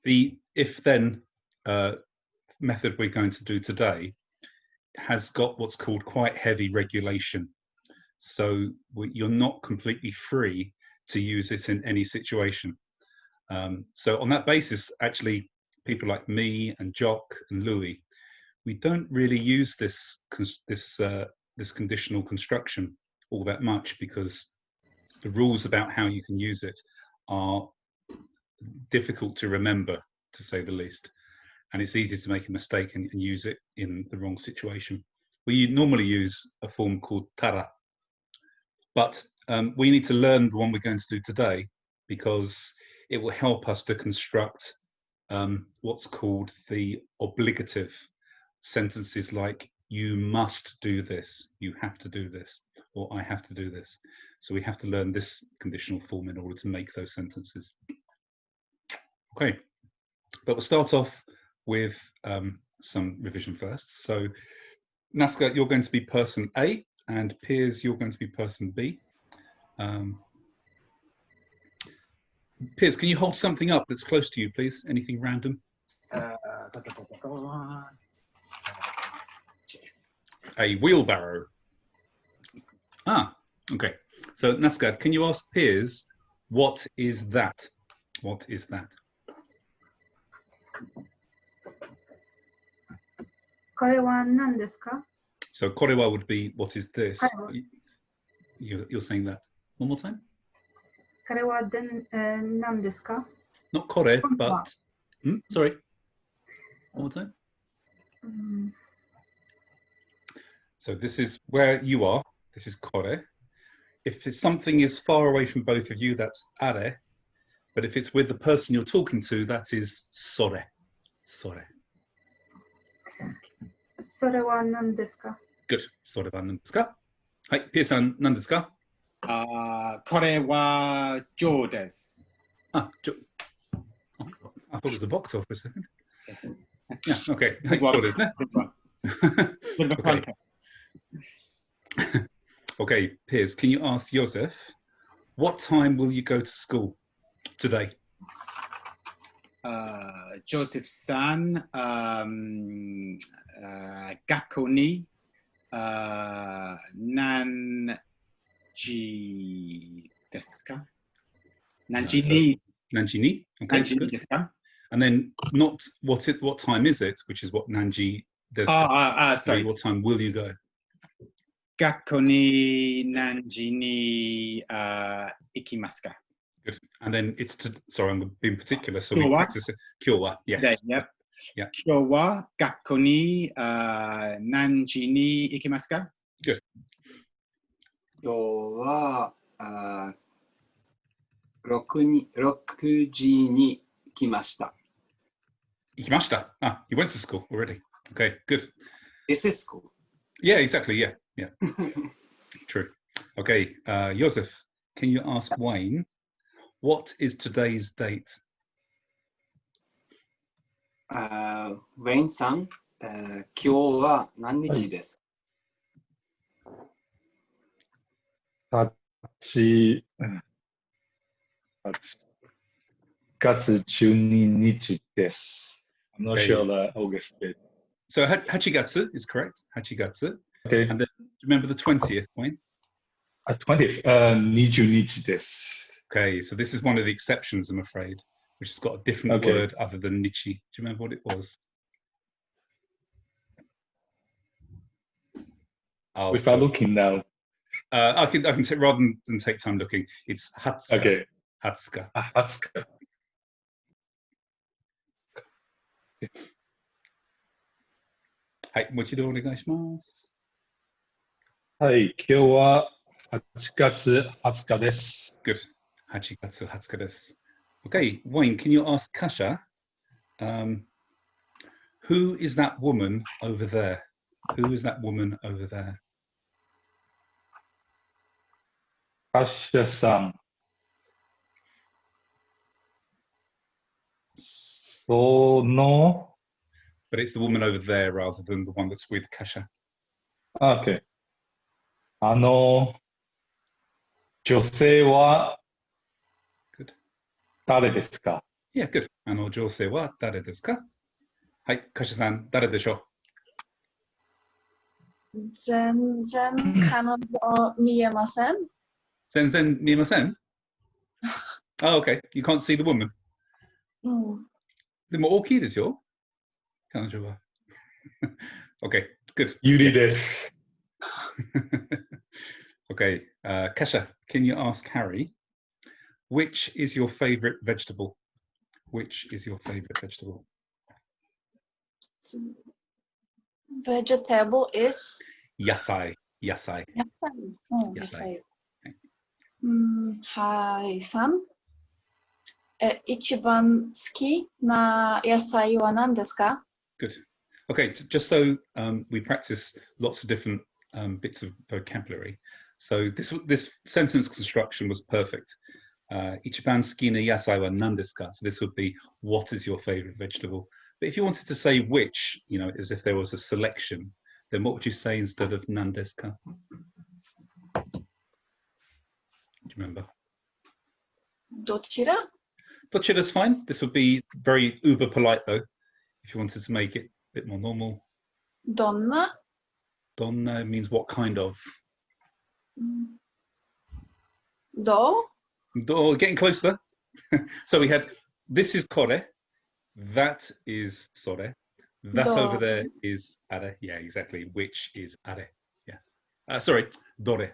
The if-then method we're going to do today has got what's called quite heavy regulation. So you're not completely free to use it in any situation. So on that basis, actually, people like me and Jock and Louis, we don't really use this conditional construction all that much, because the rules about how you can use it are difficult to remember, to say the least, and it's easy to make a mistake and use it in the wrong situation. We normally use a form called tara, but we need to learn the one we're going to do today, because it will help us to construct what's called the obligative sentences, like you must do this, you have to do this, or I have to do this. So we have to learn this conditional form in order to make those sentences. Okay, but we'll start off with some revision first. So Nazca, you're going to be person A, and Piers, you're going to be person B. Piers, can you hold something up that's close to you, please? Anything random? A wheelbarrow. Ah, okay. So Nazca, can you ask Piers, what is that? What is that? これは何ですか? So korewa would be, what is this? You're saying that. One more time? これは何ですか? Not kore, but... sorry. One more time? So this is where you are. This is kore. If something is far away from both of you, that's are. But if it's with the person you're talking to, that is sore. Sore. それは何ですか? Good. それは何ですか? はい、ピエさん、何ですか? これはジョーです。Ah, I thought it was a box for a second. Yeah, okay. はい、そうですね。Okay. Okay, Piers, can you ask Joseph, what time will you go to school today? Joseph san, 学校に何時ですか? 何時に? 何時に? Okay, 何時にですか? And then not what time is it, which is what nanji desu ka. Sorry. What time will you go? 学校に何時に行きますか? Good. And then it's sorry, I'm being particular, so we practice it. Kyowa, yes. Yep. Yeah. 今日は学校に何時に行きますか? Good. 今日は6時に来ました。行きました. Ah, you went to school already. Okay, good. This is school. Yeah, exactly. Yeah. True. Okay, Joseph, can you ask Wayne, what is today's date? Wayne さん、今日は何日ですか? 8月12日です。I'm not sure the August date. So Hachigatsu is correct. Hachigatsu. Okay. And then remember the 20th, Wayne? 20th. 20日です。Okay, so this is one of the exceptions, I'm afraid, which has got a different word other than nichi. Do you remember what it was? Oh, if I'm looking now. I can say, rather than take time looking, it's hatsuka. Okay. Hatsuka. Hatsuka. はい、もう一度お願いします。はい、今日は8月20日です。Good. 8月20日です。Okay, Wayne, can you ask Kasha, who is that woman over there? Who is that woman over there? カシャさん。その But it's the woman over there rather than the one that's with Kasha. Okay. 女性は誰ですか? Yeah, good. 女性は誰ですか？はい、カシャさん、誰でしょ全然彼女見えません。う？全然見えません? Oh, okay. You can't see the woman. うん。でも大きいですよ、彼女は。Okay, good. ユリです。Okay, Kesha, can you ask Harry, which is your favorite vegetable? Which is your favorite vegetable? Vegetable is 野菜。野菜。野菜。うん、野菜。ハリさん。一番好きな野菜は何ですか? Good. Okay, just so we practice lots of different bits of vocabulary. So this sentence construction was perfect. 一番好きな野菜は何ですか? So this would be, what is your favorite vegetable? But if you wanted to say which, you know, as if there was a selection, then what would you say instead of 何ですか? Do you remember? どちら? Dochira's fine. This would be very uber polite though, if you wanted to make it a bit more normal. どんな? Donna means what kind of. ど? Getting closer. So we had, this is kore, that is sore, that Do. over there is are. Yeah, exactly. Which is are. Yeah. Sorry, dore.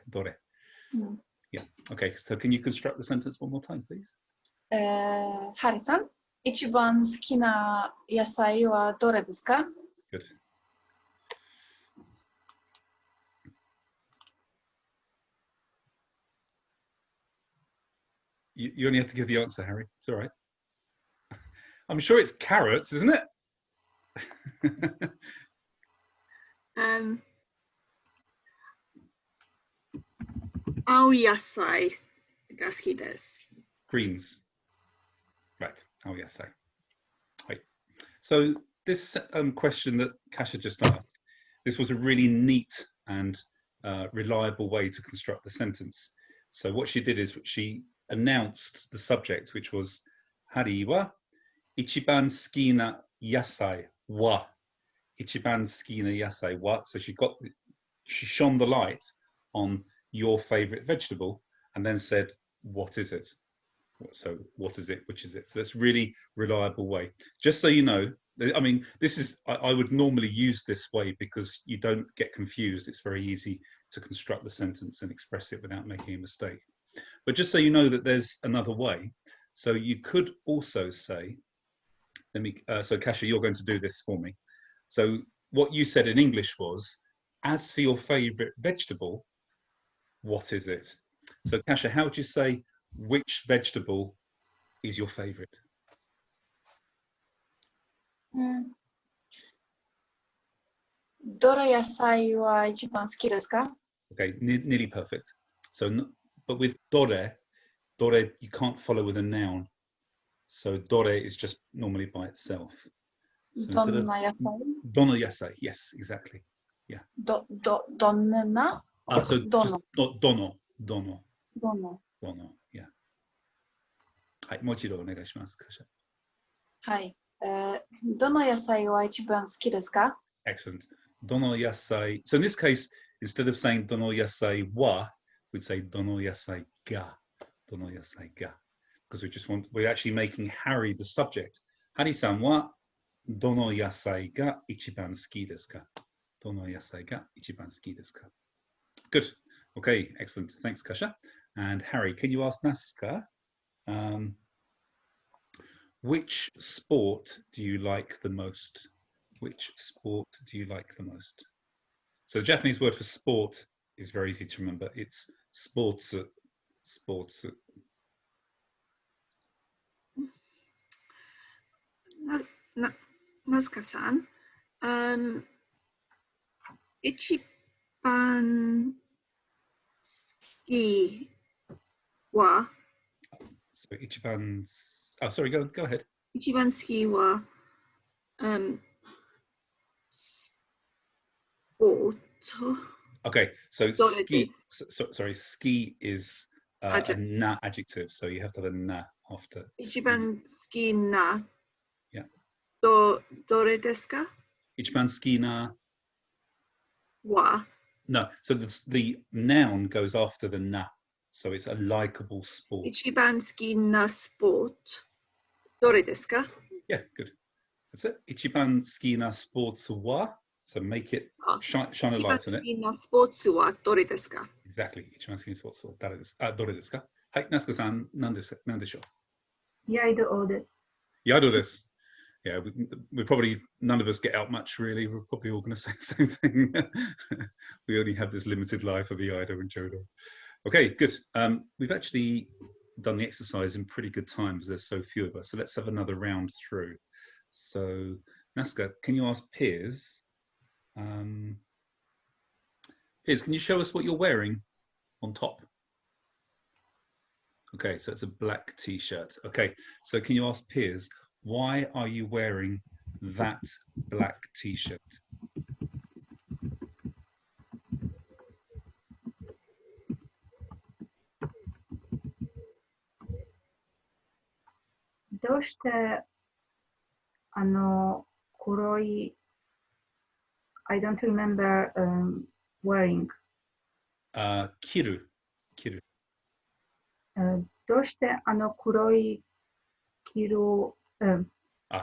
Yeah. Okay. So can you construct the sentence one more time, please? ハリさん。一番好きな野菜はどれですか? Good. You only have to give the answer, Harry. It's all right. I'm sure it's carrots, isn't it? 青野菜が好きです。 Greens. Right. Oh, yes. Right. So this question that Kasha just asked, this was a really neat and reliable way to construct the sentence. So what she did is she announced the subject, which was Hari wa ichiban suki na yasai wa. Ichiban suki na yasai wa. So she shone the light on your favorite vegetable and then said, what is it? So what is it? Which is it? So that's really reliable way. Just so you know, I mean, this is, I would normally use this way because you don't get confused. It's very easy to construct the sentence and express it without making a mistake. But just so you know that there's another way. So you could also say, so Kasha, you're going to do this for me. So what you said in English was, as for your favorite vegetable, what is it? So Kasha, how would you say, which vegetable is your favorite? どの野菜は一番好きですか? Okay, nearly perfect. So, but with dore, you can't follow with a noun. So dore is just normally by itself. So どんな野菜? Dono yasai, yes, exactly. Yeah. どんな? So Dono. Dono, yeah. はい、もう一度お願いします。はい。どの野菜は一番好きですか? Excellent. Dono yasai. So in this case, instead of saying dono yasai wa, we'd say dono yasai ga. Dono yasai ga. Because we're actually making Harry the subject. Hari-san wa dono yasai ga ichiban suki desu ka? Dono yasai ga ichiban suki desu ka? Good. Okay, excellent. Thanks, Kasha. And Harry, can you ask Nasuka, which sport do you like the most? Which sport do you like the most? So the Japanese word for sport is very easy to remember. It's sports. Nasuka-san, 一番好きは So ichiban. Oh, sorry. Go ahead. 一番好きはスポーツ Okay. So Sorry, ski. this. Sorry. Ski is a na adjective. So you have to have a na after. 一番好きな Yeah. どれですか Ichiban ski na. は No, so the noun goes after the na. So it's a likable sport. 一番好きなスポーツどれですか Yeah, good. That's it. Ichiban ski na sports wa. So make it Ah. shine a 一番 light on 好 it. きなスポーツはどれですか Exactly. Ichiban ski na sports wa. Dore desu ka? Hai, Nasuka-san, nan desho? ヤイドオです。 Yado desu. Yeah, we probably, none of us get out much really. We're probably all going to say the same thing. We only have this limited life of the Ido and Jodo. Okay, good. We've actually done the exercise in pretty good time because there's so few of us. So let's have another round through. So Nasuka, can you ask Piers? Piers, can you show us what you're wearing on top? Okay, so it's a black t-shirt. Okay, so can you ask Piers, why are you wearing that black t-shirt? どうして黒い I don't remember wearing. Kiru. どうして黒い着る、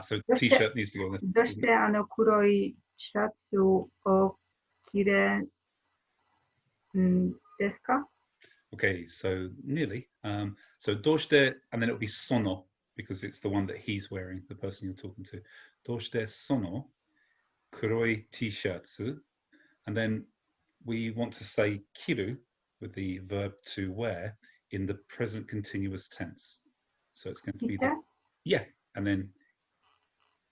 So どうして t-shirt needs to go on どうして黒いシャツを着れんですか Okay, so nearly. So doshite, and then it'll be sono because it's the one that he's wearing, the person you're talking to. Doshite sono kuroi t-shirtsu, and then we want to say kiru with the verb to wear in the present continuous tense. So it's going to 着 be て the, yeah, and then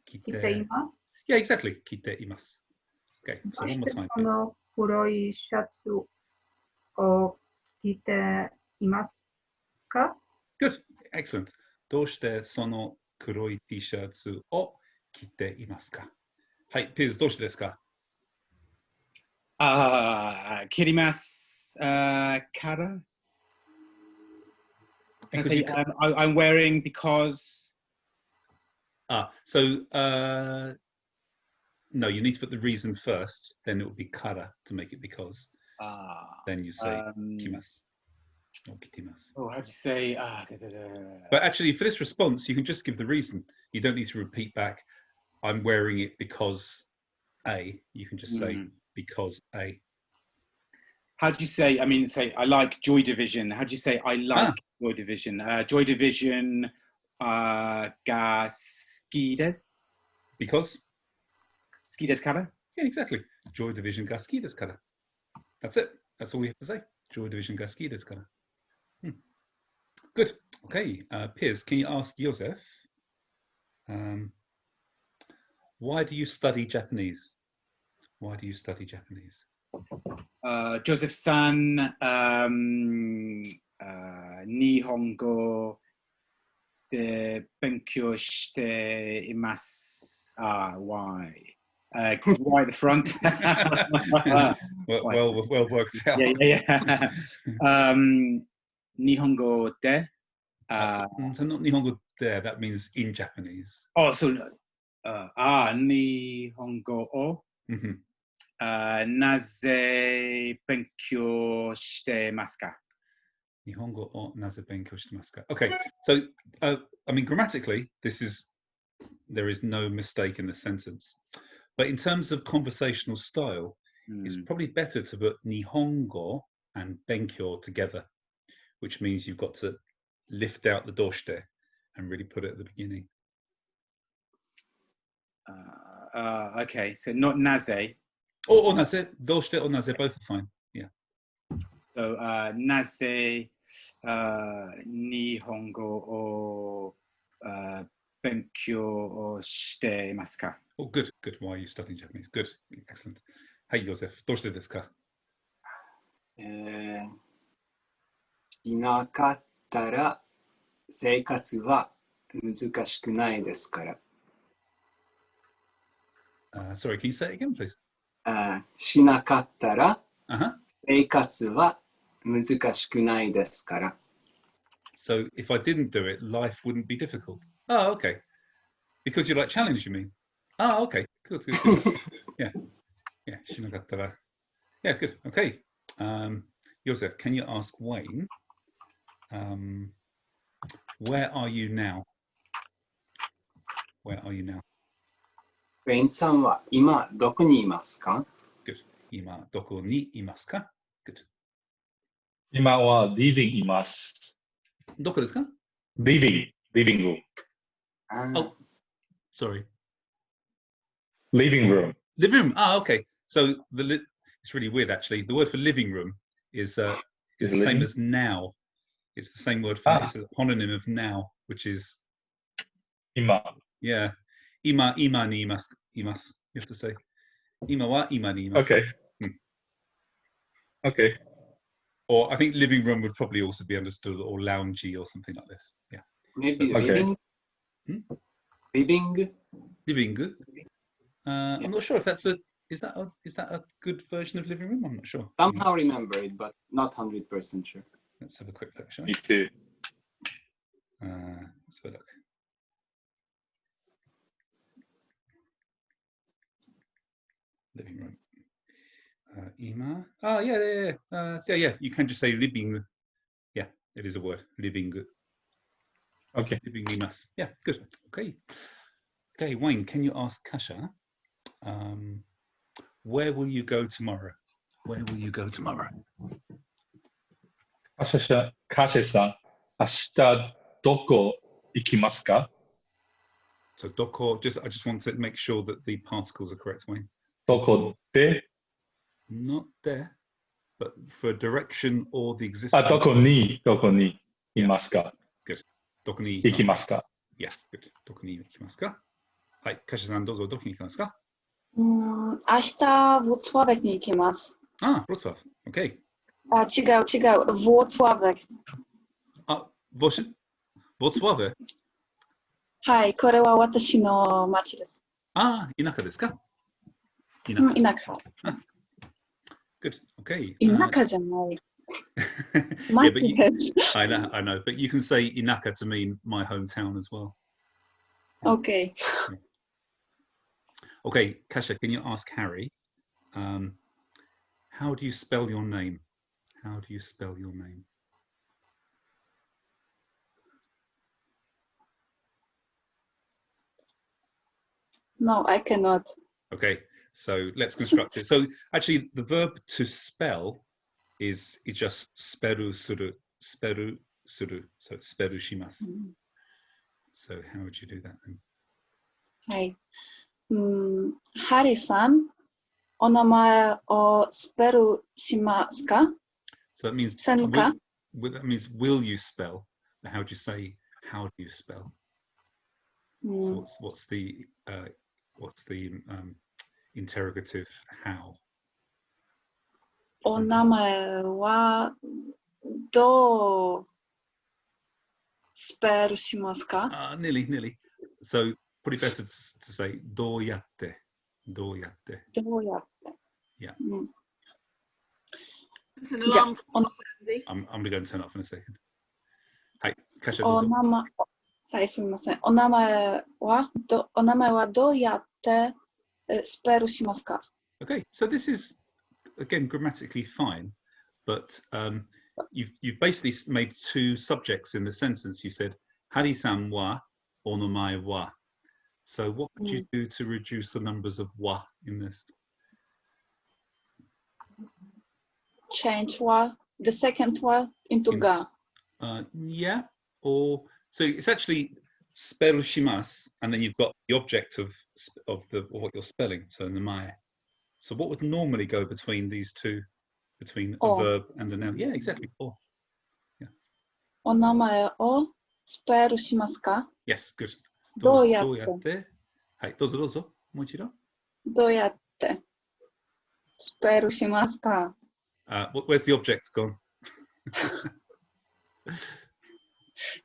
着ています。 yeah, exactly. Kite imasu. Okay, ど so う one し more て time. この黒いシャツを着ていますか Good, excellent. どうしてその黒い T シャツを着ていますか? はい、Piers、どうしてですか? 切りますから Can I Because say you ca- I'm wearing because no, you need to put the reason first, then it will be kara to make it because. Then you say kimasu or kitimasu. oh, how do you say But actually, for this response, you can just give the reason. You don't need to repeat back, I'm wearing it because A. You can just say because A. How do you say, I mean, say, I like Joy Division. How do you say, I like Joy Division? Joy Division ga suki desu? Because? Suki desu kara? Yeah, exactly. Joy Division ga suki desu kara. That's it. That's all we have to say. Joy Division ga suki desu kara. Good. Okay. Piers, can you ask Joseph, why do you study Japanese? Why do you study Japanese? Joseph-san, Nihongo de benkyou shite imasu. Why? Why at the front? well worked out. Yeah. Nihongo de. So not Nihongo there, that means in Japanese. Oh, so Nihongo o. Naze benkyou shitemasu ka? Nihongo o naze benkyou shitemasu ka? Okay, so I mean grammatically, there is no mistake in the sentence, but in terms of conversational style, it's probably better to put Nihongo and benkyou together, which means you've got to lift out the doshite and really put it at the beginning. Okay, so not naze. Or naze, doshite or naze, both are fine. Yeah. So naze Nihongo o benkyou o shitemasu ka? Oh, good. Why are you studying Japanese? Good, excellent. Hey, Joseph, どうしてですか? しなかったら生活は難しくないですから。Sorry, can you say it again, please? しなかったら Uh-huh. 生活は難しくないですから。So if I didn't do it, life wouldn't be difficult. Oh, okay. Because you're like challenging me. Oh, okay. Good. Yeah. Shinagattara. Yeah, good. Okay. Joseph, can you ask Wayne, where are you now? Where are you now? ウェインさんは今どこにいますか？ Good. 今どこにいますか? Good. 今は living います。どこですか? living room. Oh, sorry. Living room. Living room. Ah, okay. So it's really weird actually. The word for living room is the same as now. It's the same word for it's a homonym of now, which is 今。 yeah. Ima ni imasu. You have to say. Ima wa ima ni imasu. Okay. Okay. Or I think living room would probably also be understood, or loungy or something like this. Yeah. Maybe Okay. living? Living. I'm not sure if that's is that a good version of living room? I'm not sure. Somehow remember it, but not 100% sure. Let's have a quick look, shall we? Me too. Let's have a look. Living room. Ima. Oh, yeah. You can just say living. Yeah, it is a word. Living. Okay. Living imas. Yeah, good. Okay. Okay, Wayne, can you ask Kasha, where will you go tomorrow? Where will you go tomorrow? カシェさん、明日どこ行きますか? So doko, I just want to make sure that the particles are correct, Wayne. どこで? Not there, but for direction or the existing. どこにいますか? Good. どこに行きますか? Yes, good. どこに行きますか? はい、カシさんどうぞ、どこに行きますか? 明日、Włocławekに行きます。Ah, Wrocław. Okay. 違う。Włocławek。Wrocław? はい、これは私の町です。田舎ですか? 田舎。Good. Okay. 田舎じゃない。町です。I know, but you can say Inaka to mean my hometown as well. Okay. Okay, Kasha, can you ask Harry, how do you spell your name? How do you spell your name? No, I cannot. Okay, so let's construct it. So actually, the verb to spell is just speru suru, so speru shimasu. So how would you do that then? はい。ハリさん、お名前をスペルしますか? So that means that means will you spell? How do you say how do you spell? So what's the interrogative how? お名前はどうスペルしますか? Nearly. So probably better to say どうやって. Yeah. It's an alarm clock, Andy. I'm going to go and turn it off in a second. はい、カシャはい、すみません。お名前はどうやってスペルしますか? Okay, so this is again grammatically fine, but you've basically made two subjects in the sentence. You said Hari-san wa onomae wa. So what could you do to reduce the numbers of wa in this? Change wa, the second wa into ga. Yeah, or so it's actually speru shimasu, and then you've got the object of what you're spelling, so namae. So what would normally go between these two, between a verb and a noun? Yeah, exactly. Or. Yeah. お名前をスペルしますか? Yes, good. どうやって? はい、どうぞ。もう一度。どうやってスペルしますか? Where's the object gone?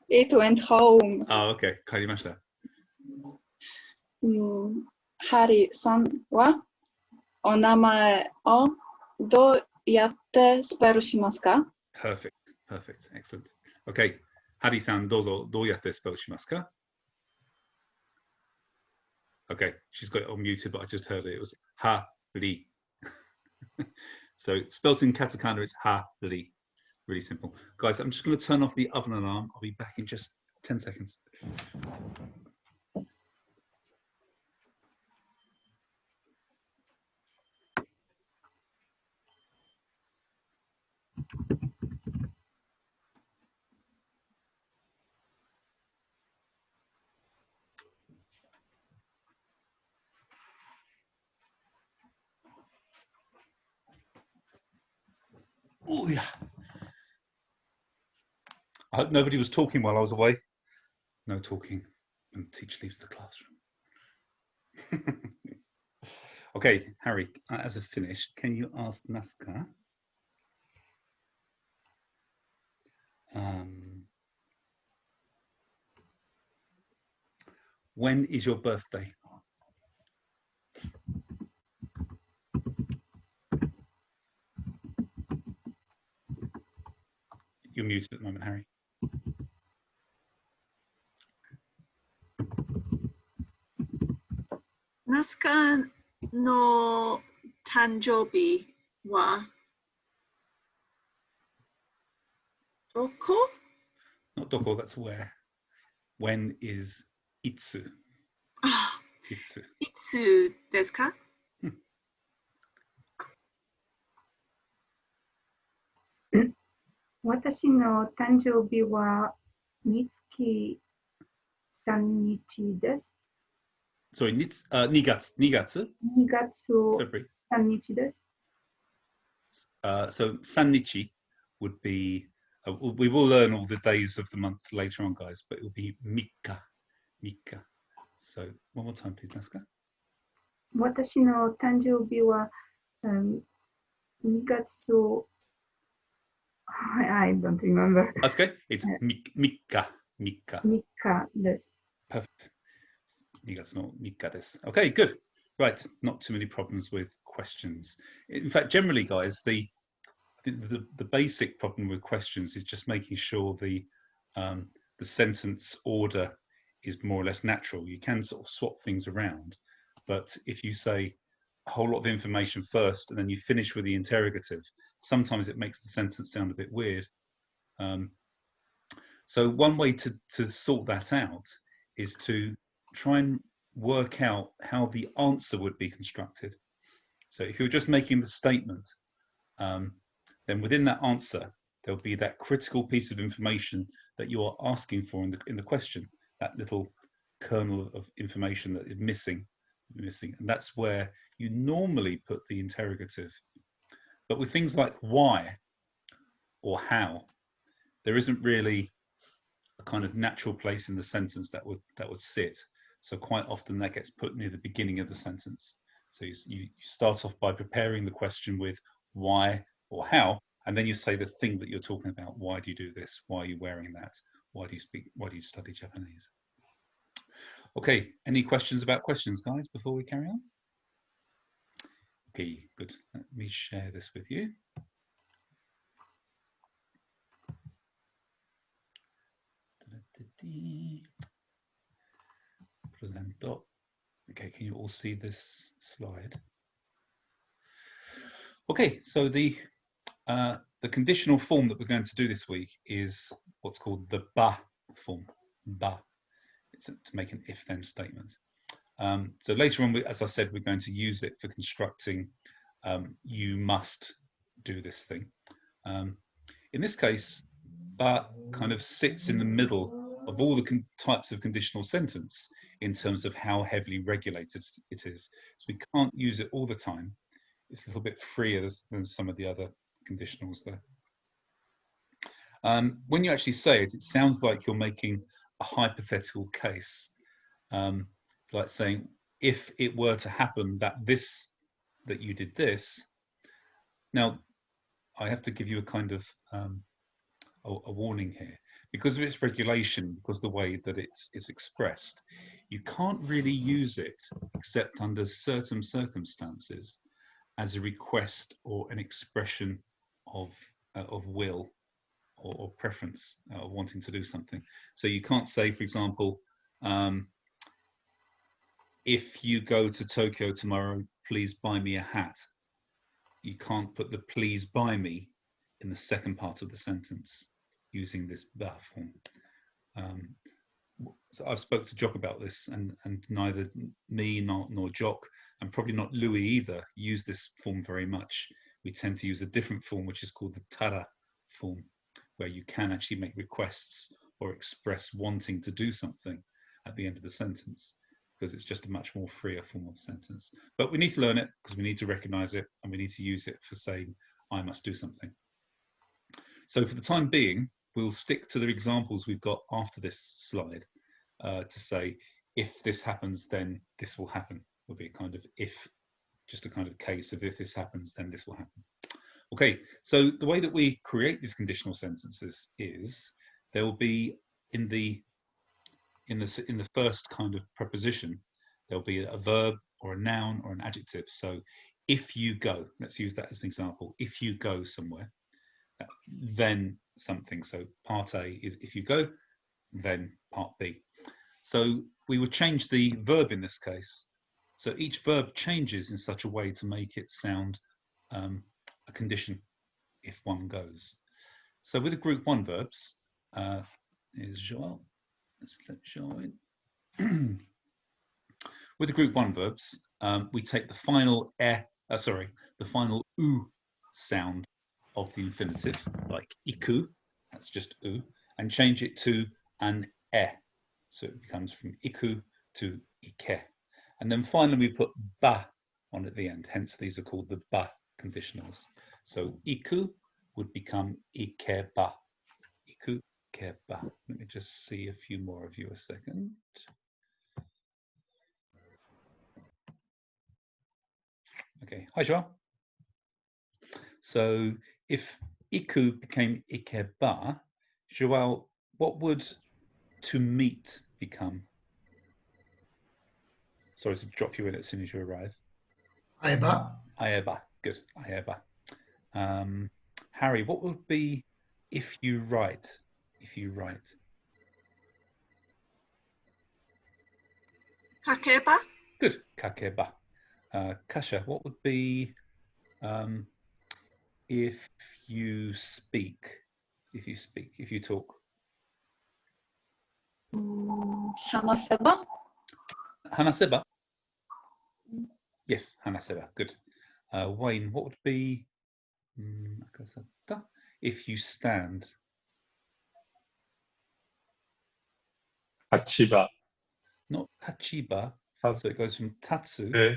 It went home. Okay. 帰りました。ハリさんはお名前をどうやってスペルしますか? Perfect. Excellent. Okay. Hari-san, dozo, do yatte spell shimasu ka? Okay, she's got it on muted, but I just heard it. It was ha-ri. So spelt in katakana, it's ha-ri. Really simple. Guys, I'm just going to turn off the oven alarm. I'll be back in just 10 seconds. Oh, yeah. I hope nobody was talking while I was away. No talking when the teacher leaves the classroom. Okay, Harry, as a finish, can you ask Nazca when is your birthday? You're muted at the moment, Harry. Nazca no tanjobi wa doko? Not doko, that's where. When is itsu? Ah, Itsu. itsu desu ka? 私の誕生日は2月3日です。Sorry, 2月. 2月? 2月 February. 3日です。So sannichi would be, we will learn all the days of the month later on, guys, but it will be mikka. Mikka. So one more time, please, Nazca. 私の誕生日は、2月 I don't remember. That's okay. It's mikka. Mikka. 3日です。Perfect. 2月の3日です. Okay, good. Right, not too many problems with questions. In fact, generally, guys, the basic problem with questions is just making sure the sentence order is more or less natural. You can sort of swap things around, but if you say a whole lot of information first and then you finish with the interrogative, sometimes it makes the sentence sound a bit weird. So one way to sort that out is to try and work out how the answer would be constructed. So if you're just making the statement, then within that answer, there'll be that critical piece of information that you are asking for in the question, that little kernel of information that is missing. And that's where you normally put the interrogative. But with things like why or how, there isn't really a kind of natural place in the sentence that would sit. So quite often that gets put near the beginning of the sentence. So you start off by preparing the question with why or how, and then you say the thing that you're talking about. Why do you do this? Why are you wearing that? Why do you study Japanese? Okay, any questions about questions, guys, before we carry on? Okay, good. Let me share this with you. Presento. Okay, can you all see this slide? Okay, so the conditional form that we're going to do this week is what's called the ba form. Ba. It's to make an if-then statement. So later on, as I said, we're going to use it for constructing you must do this thing. In this case, ba kind of sits in the middle of all the types of conditional sentence in terms of how heavily regulated it is. So we can't use it all the time. It's a little bit freer than some of the other conditionals there. When you actually say it, it sounds like you're making a hypothetical case, like saying, if it were to happen that you did this. Now, I have to give you a kind of a warning here. Because of its regulation, because of the way that it's expressed, you can't really use it except under certain circumstances as a request or an expression of will or preference, wanting to do something. So you can't say, for example, if you go to Tokyo tomorrow, please buy me a hat. You can't put the please buy me in the second part of the sentence using this ba form. So I've spoke to Jock about this, and neither me nor Jock, and probably not Louis either, use this form very much. We tend to use a different form, which is called the tara form, where you can actually make requests or express wanting to do something at the end of the sentence, because it's just a much more freer form of sentence. But we need to learn it because we need to recognize it, and we need to use it for saying, I must do something. So for the time being, we'll stick to the examples we've got after this slide to say, if this happens, then this will happen. Will be a kind of if, just a kind of case of if this happens, then this will happen. Okay, so the way that we create these conditional sentences is there will be in the first kind of preposition, there'll be a verb or a noun or an adjective. So if you go, let's use that as an example. If you go somewhere, then something. So part A is if you go, then part B. So we would change the verb in this case. So each verb changes in such a way to make it sound a condition if one goes. So with the group 1 verbs, is Joel. Let's let Joel in. With the group 1 verbs, we take the final the final u sound of the infinitive, like iku, that's just u, and change it to an e. So it becomes from iku to ike. And then finally we put ba on at the end, hence these are called the ba conditionals. So iku would become ikeba. Iku, ikeba. Let me just see a few more of you a second. Okay, hi Joel. So if iku became ikeba, Joel, what would to meet become? Sorry to drop you in as soon as you arrive. Aeba. Aeba, good, aeba. Harry, what would be if you write? If you write. Kakeba. Good, kakeba. Kasha, what would be if you speak? If you speak, if you talk. Hanaseba. Hanaseba. Yes, hanaseba. Good. Wayne, what would be if you stand? Hachiba. Not tachiba. So it goes from tatsu.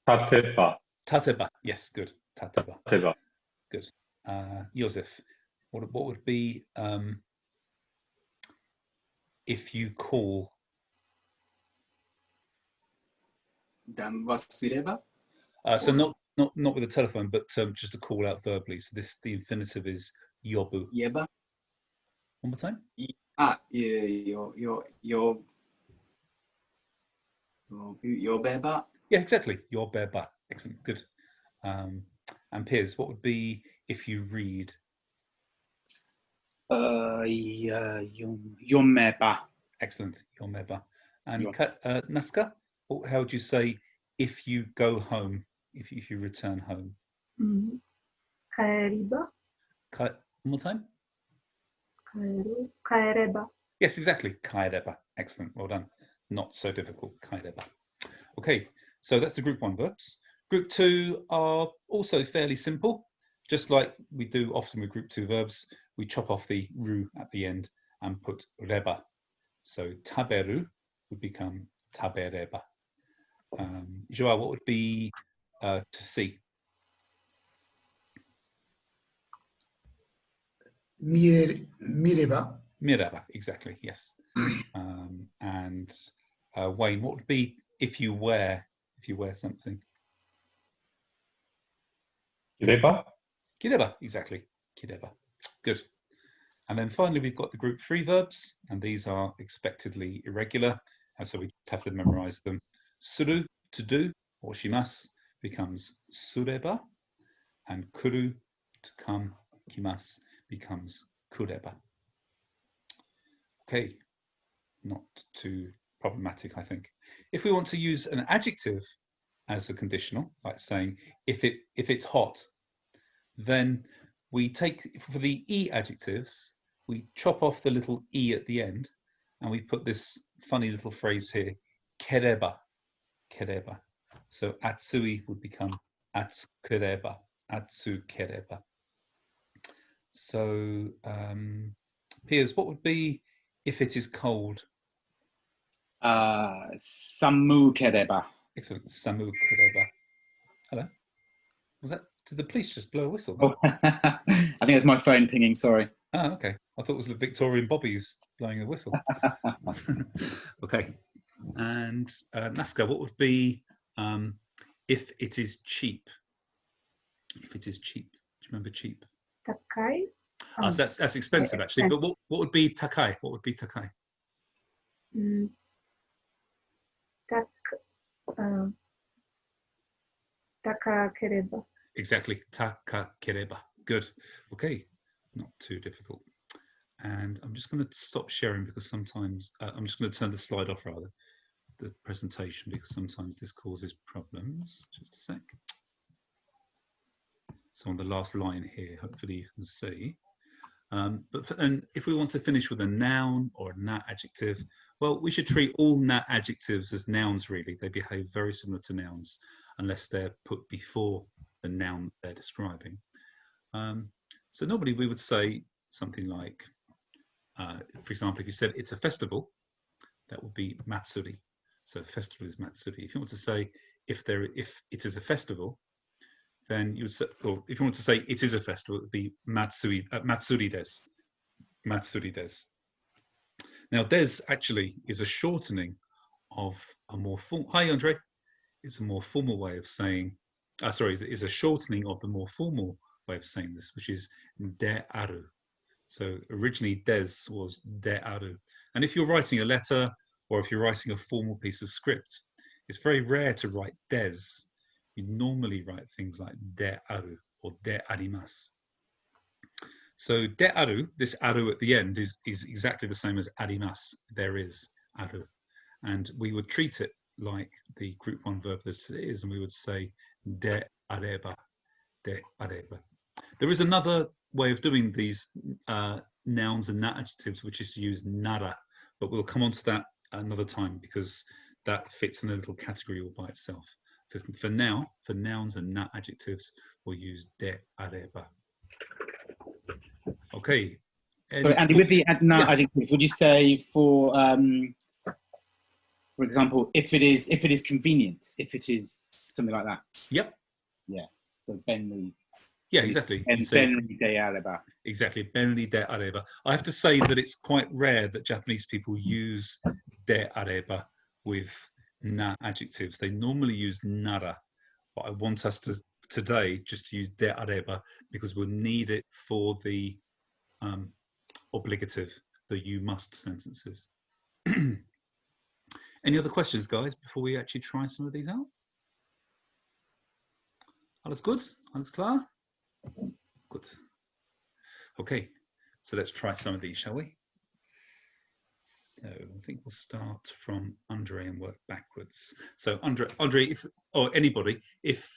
Tateba. Tateba. Yes, good. Tateba. Tateba. Good. Joseph, what would be if you call? Danwasureba. So not with a telephone, but just to call out verbally. So the infinitive is yobu. Yeba. One more time. Yobeba. Yeah, exactly. Yobeba. Excellent. Good. And Piers, what would be if you read? Yomeba. Excellent. Yomeba. And Naska, how would you say if you go home? If you return home? Kaeriba. One more time. Kaereba. Yes, exactly. Kaereba. Excellent. Well done. Not so difficult. Kaereba. Okay, so that's the group 1 verbs. Group 2 are also fairly simple. Just like we do often with group 2 verbs, we chop off the ru at the end and put reba. So taberu would become tabereba. Joao, what would be to see? Mireba. Mireba, exactly, yes. And Wayne, what would be if you wear something? Kireba. Kireba, exactly. Kireba. Good. And then finally, we've got the group 3 verbs, and these are expectedly irregular, and so we have to memorize them. Suru, to do, or shimasu, becomes sureba, and kuru, to come, kimasu, becomes kureba. Okay, not too problematic, I think. If we want to use an adjective as a conditional, like saying if it's hot, then we take, for the e adjectives, we chop off the little e at the end, and we put this funny little phrase here, kereba, kereba. So atsui would become atsukureba, atsukereba. So Piers, what would be if it is cold? Samu kereba. Excellent. Samu kureba. Hello. Was that? Did the police just blow a whistle? Oh, I think it's my phone pinging. Sorry. Oh, okay. I thought it was the Victorian Bobbies blowing a whistle. Okay. And Nazca, what would be if it is cheap? If it is cheap. Do you remember cheap? Takai? So that's expensive actually. But what would be takai? What would be takai? Takakereba. Exactly. Takakereba. Good. Okay. Not too difficult. And I'm just going to stop sharing because sometimes I'm just going to turn the slide off, rather, the presentation, because sometimes this causes problems. Just a sec. So on the last line here, hopefully you can see. And if we want to finish with a noun or a nat adjective, well, we should treat all nat adjectives as nouns, really. They behave very similar to nouns unless they're put before the noun they're describing. So normally we would say something like, for example, if you said it's a festival, that would be matsuri. So festival is matsuri. If you want to say if it is a festival, then you would say, or if you want to say it is a festival, it would be matsuri, matsuri des. Matsuri des. Now, des actually is a shortening of a more formal. Hi, Andre. It's a more formal way of saying. Sorry, is a shortening of the more formal way of saying this, which is de aru. So originally des was de aru. And if you're writing a letter or if you're writing a formal piece of script, it's very rare to write des. You normally write things like de aru or de arimasu. So de aru, this aru at the end is exactly the same as arimasu. There is aru. And we would treat it like the group one verb that it is, and we would say de areba, de areba. There is another way of doing these nouns and nat adjectives, which is to use nara, but we'll come on to that another time because that fits in a little category all by itself. For now, for nouns and nat adjectives, we'll use de areba. Okay. Sorry, Andy, with the nat adjectives, would you say for example, if it is convenient, if it is something like that? Yep. Yeah. So benri. Yeah, exactly. And benri de areba. Exactly, benri de areba. I have to say that it's quite rare that Japanese people use de areba with na adjectives. They normally use nara, but I want us to today just to use de areba because we'll need it for the obligative, the you must sentences. Any other questions, guys, before we actually try some of these out? Alles gut? Alles klar? Good. Okay, so let's try some of these, shall we? So I think we'll start from Andre and work backwards. So Andre, if, or anybody, if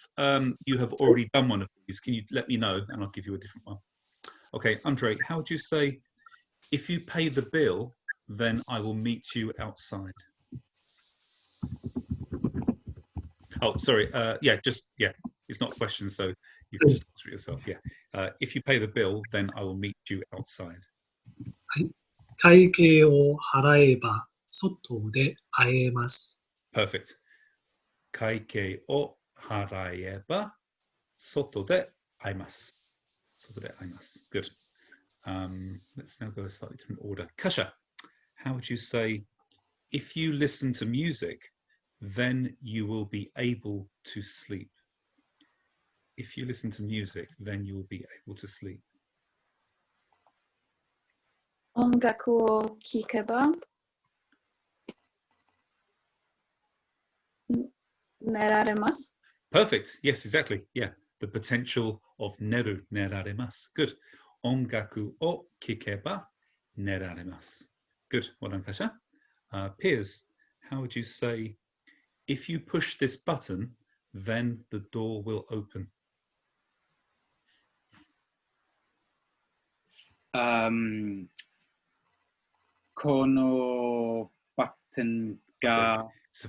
you have already done one of these, can you let me know and I'll give you a different one. Okay, Andre, how would you say, if you pay the bill, then I will meet you outside? Oh, sorry. Yeah, it's not a question, so you can just answer it yourself. Yeah. If you pay the bill, then I will meet you outside. 会計を払えば外で会えます。 Perfect. 会計を払えば外で会えます。外で会えます。Good. Let's now go a slightly different order. Kasha, how would you say, if you listen to music, then you will be able to sleep? If you listen to music, then you will be able to sleep. 音楽を聴けば寝られます。 Perfect. Yes, exactly. Yeah. The potential of neru, neraremasu. Good. Ongaku o kikeba neraremasu. Good. Well done, Kasha. Piers, how would you say, if you push this button, then the door will open? このバトン So が it's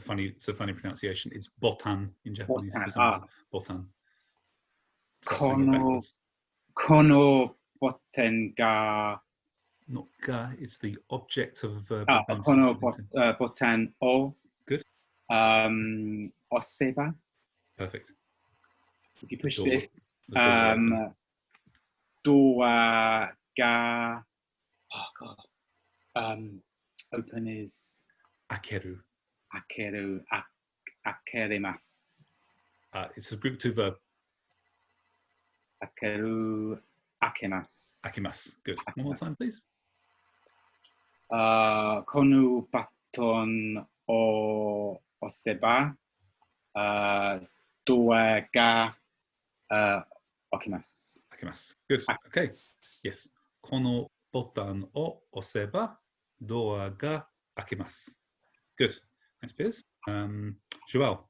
a funny pronunciation. It's botan in Japanese. Botan, For some reason. Botan. Try saying it この backwards. このボタンが Not ga, it's the object of a verb. あ we're going to この put into. ボタンを Good. 押せば Perfect. if you push The door- this the door will open. ドアが oh god open is Akeru. 開ける開けれます It's a group two verb. 開ける開けます Akimas. Good. One more time, please. このバトンを押せばドアが開きます Akimas. Good. Okay. Yes. Kono botan o oseba doa ga akimasu. Good. Thanks, Piers. Joelle,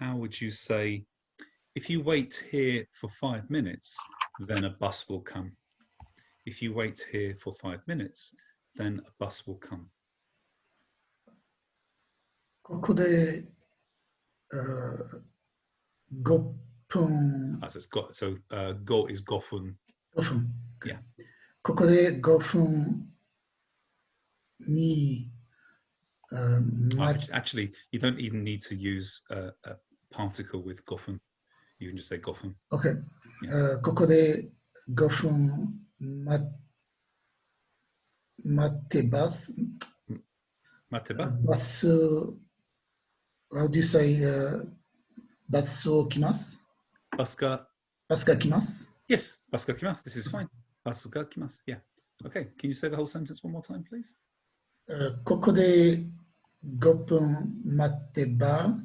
how would you say, if you wait here for 5 minutes, then a bus will come? If you wait here for 5 minutes, then a bus will come. ここで、5分、 So it's got go is gofun. 5分。 Yeah. ここで5分に、Actually, you don't even need to use a particle with gofun. You can just say gofun. OK、ここで5分待ってバス、 Mateba? バス、how do you say、バスを来ます Baska. バスが来ます Yes, baska kimasu. This is fine. Baska kimasu. Yeah. Okay. Can you say the whole sentence one more time, please? ここで5分待ってば、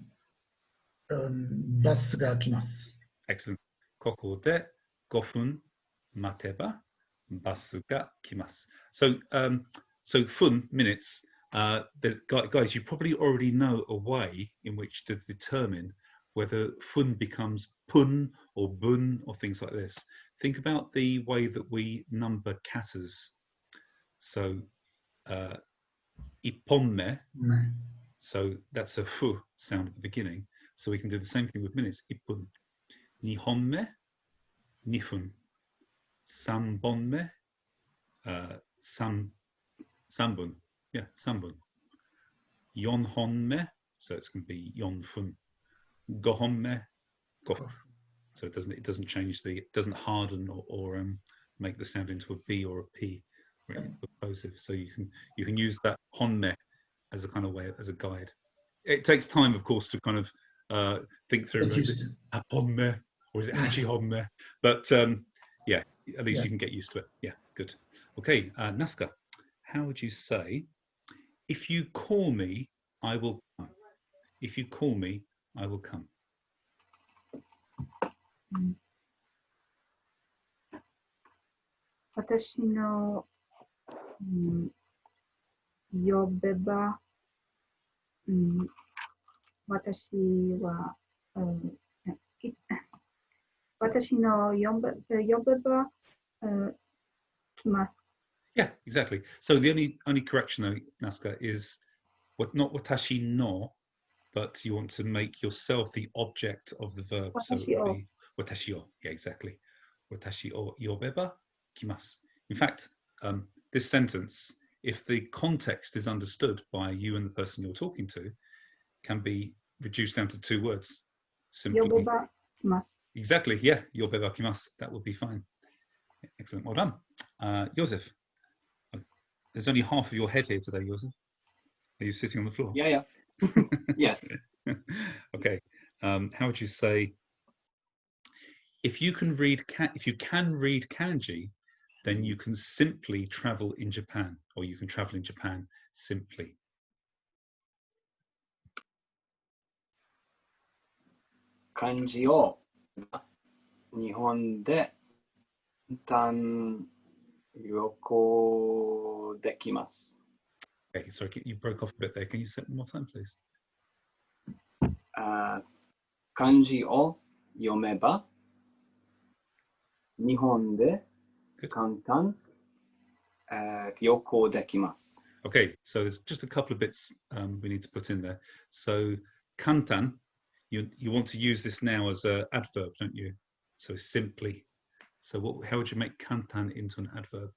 バスが来ます。 Excellent. Koko de gofun mateba basu ga kimasu. So fun minutes. Guys, you probably already know a way in which to determine whether fun becomes pun or bun or things like this. Think about the way that we number katas. So iponme. So that's a fu sound at the beginning. So we can do the same thing with minutes. Ippun. Nihonme, nifun. Sambonme, sambun. Yeah, sambun. Yonhonme, so it's going to be yonfun. Gohonme, gohon. So it doesn't change it doesn't harden or make the sound into a B or a P, plosive. So you can use that honme as a kind of way, as a guide. It takes time, of course, to kind of think through. Is it honme or is it hachihonme? But yeah, at least you can get used to it. Yeah, good. Okay, Naska, how would you say, if you call me, I will come? If you call me, I will come. 私の、呼べば、私は、私の呼べば、来ます。 Yeah, exactly. So the only correction though, Naska, is not watashi no, but you want to make yourself the object of the verb. So it would be watashi o. Yeah, exactly. Watashi o yobeba kimasu. In fact, this sentence, if the context is understood by you and the person you're talking to, can be reduced down to 2 words. Simply. Yobeba kimasu. Exactly. Yeah, yobeba kimasu. That would be fine. Excellent. Well done. Joseph, there's only half of your head here today, Joseph. Are you sitting on the floor? Yeah. Yes. Okay. How would you say, if you can read kanji, then you can simply travel in Japan, or you can travel in Japan simply. 漢字を日本で単旅行できます。 Okay, sorry, you broke off a bit there. Can you say it one more time, please? 漢字を読めば日本で Good. 簡単、旅行できます。 Okay, so there's just a couple of bits we need to put in there. So kantan, you want to use this now as an adverb, don't you? So simply. So how would you make kantan into an adverb?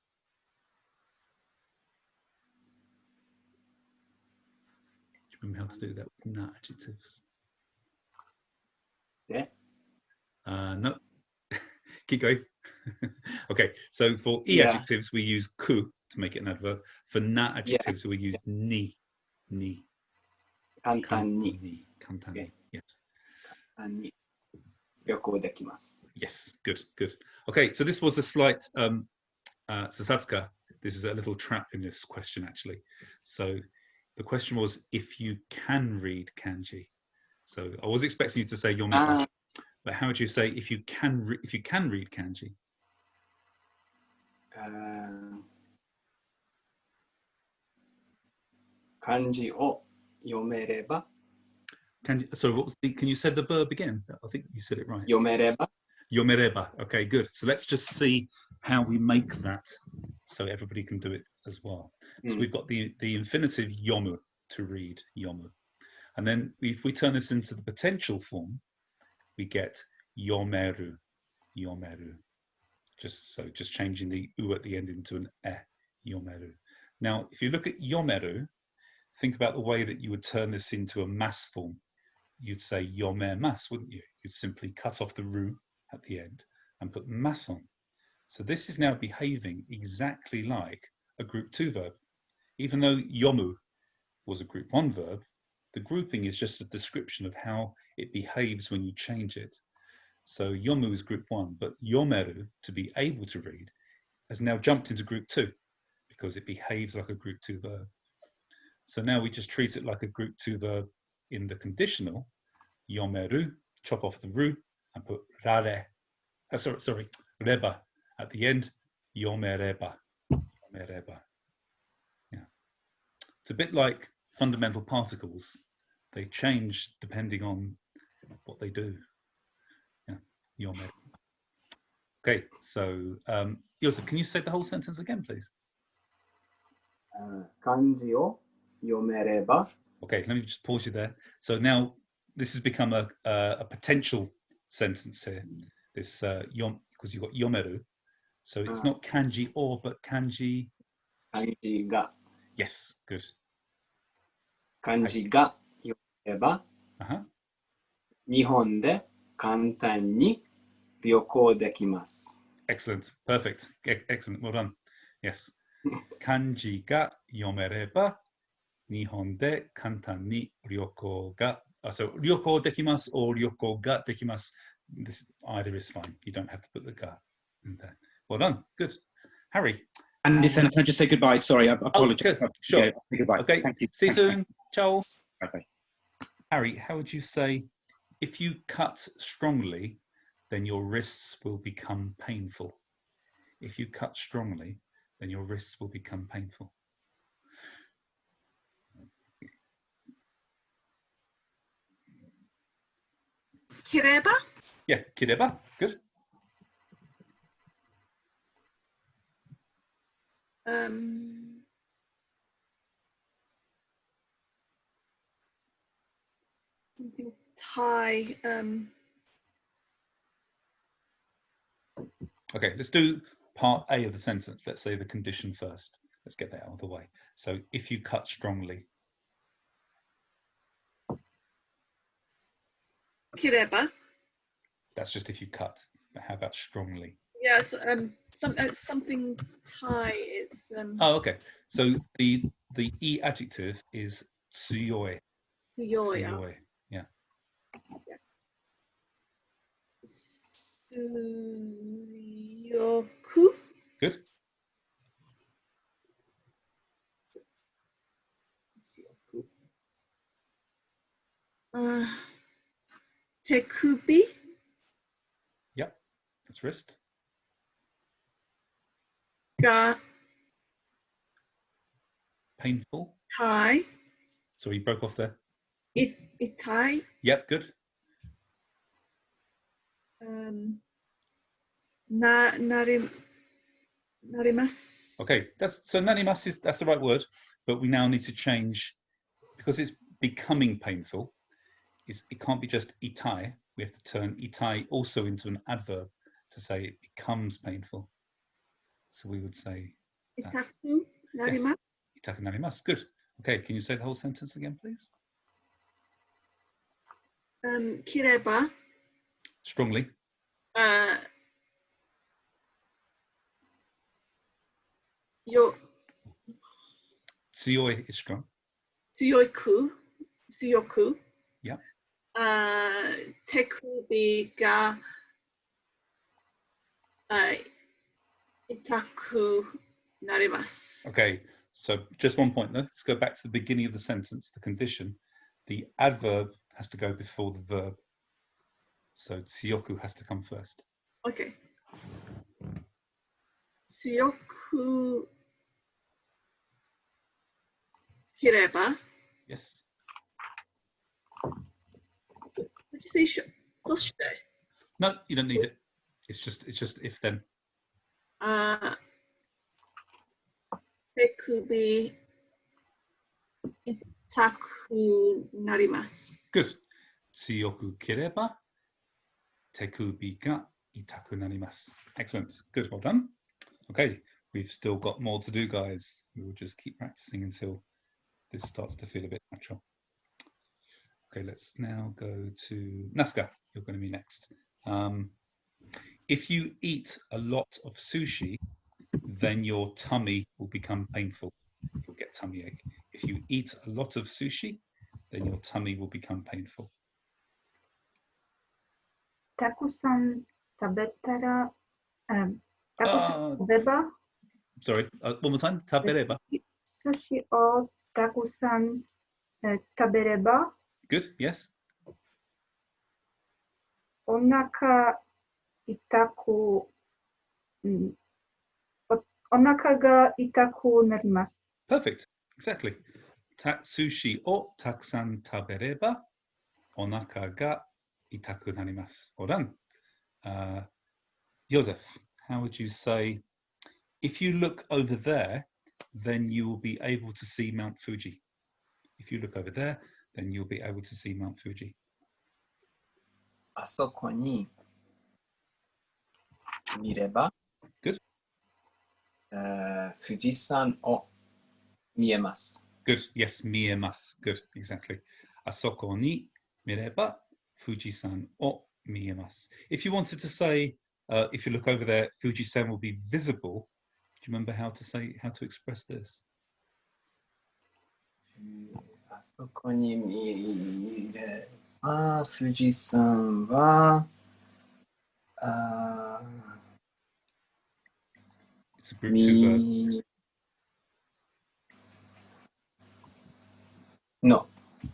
Do you remember how to do that with na adjectives? Yeah. No. Keep going. Okay, so for e Yeah. adjectives we use ku to make it an adverb. For na adjectives we use ni. 簡単に Kantani. Yes. 簡単に旅行できます。 Yes. Good. Good. Okay. So this was a slight Sasatsuka. This is a little trap in this question actually. So the question was if you can read kanji. So I was expecting you to say yomeba, but how would you say if you can read kanji? 漢字を読めれば So what was can you say the verb again? I think you said it right. 読めれば Yomereba. Okay, good. So let's just see how we make that so everybody can do it as well. So we've got the infinitive yomu, to read, yomu. And then if we turn this into the potential form, we get yomeru, yomeru. Just changing the u at the end into an e, yomeru. Now, if you look at yomeru, think about the way that you would turn this into a mass form. You'd say yomer mas, wouldn't you? You'd simply cut off the ru at the end and put mas on. So this is now behaving exactly like a group 2 verb. Even though yomu was a group 1 verb, the grouping is just a description of how it behaves when you change it. So yomu is group 1, but yomeru, to be able to read, has now jumped into group 2 because it behaves like a group 2 verb. So now we just treat it like a group 2 verb in the conditional, yomeru, chop off the ru and put rare, sorry, reba at the end, yomereba, yomereba. Yeah. It's a bit like fundamental particles. They change depending on what they do. Yeah, yomereba. Okay, so Joseph, can you say the whole sentence again, please? 漢字を読めれば Okay, let me just pause you there. So now this has become a potential sentence here. This because you've got yomeru. So it's not kanji or, but kanji. 漢字が Yes, good. 漢字が読めれば Uh-huh. 日本で簡単に旅行できます。 Excellent. Perfect. Excellent. Well done. Yes. Kanji ga yomereba Nihon de kantan ni ryoko ga. So ryoko dekimasu or ryoko ga dekimasu. This either is fine. You don't have to put the ga in there. Well done. Good. Harry. Andy, can I just say goodbye? Sorry, I apologize. Good. Sure. Goodbye. Okay. Thank you. See you soon. Ciao. Bye-bye. Harry, how would you say if you cut strongly, then your wrists will become painful? If you cut strongly, then your wrists will become painful. Kireba? Yeah, kireba. Good. Something tie. Okay, let's do part A of the sentence. Let's say the condition first. Let's get that out of the way. So if you cut strongly. Kireba. That's just if you cut. But how about strongly? Yes. Something tie is. Oh, okay. So the E adjective is tsuyoi. Tsuyoi. Yeah. Tsuyoku. Good. Tekubi. Yep. That's wrist. が Painful. 痛い Sorry, you broke off there. 痛い Yep, good. なります Okay, so nanimas that's the right word, but we now need to change because it's becoming painful. It can't be just itai. We have to turn itai also into an adverb to say it becomes painful. So we would say 痛くなります itaku narimasu. Good. Okay, can you say the whole sentence again, please? 切れば Strongly. Tsuyoi is strong. 強く Yeah. 手首が痛くなります Okay, so just one point there. Let's go back to the beginning of the sentence, the condition. The adverb has to go before the verb. So tsuyoku has to come first. OK 強く切れば Yes. Would you say そして No, you don't need it. It's just if then. 手首痛くなります Good. Tsuyoku kireba tekubi ga itaku narimasu. Excellent. Good. Well done. Okay, we've still got more to do, guys. We will just keep practicing until this starts to feel a bit natural. Okay, let's now go to Nasuka. You're going to be next. If you eat a lot of sushi, then your tummy will become painful. You'll get tummy ache. If you eat a lot of sushi, then your tummy will become painful. たくさん食べたら、たくさん食べば、 Sorry, one more time. Tabereba. 寿司をたくさん食べれば、 Good. Yes. お腹痛く、お腹が痛くなります。 Perfect. Exactly. Sushi o takusan tabereba onaka ga itaku narimasu. Well done. Joseph, how would you say, if you look over there, then you will be able to see Mount Fuji. If you look over there, then you'll be able to see Mount Fuji. あそこに見れば、 Good. 富士山を見えます。 Good. Yes, miemasu. Good. Exactly. Asoko ni mireba Fujisan o miemasu. If you wanted to say, if you look over there, Fujisan will be visible. Do you remember how to express this? あそこに見れば、富士山は、It's a group two verb. No.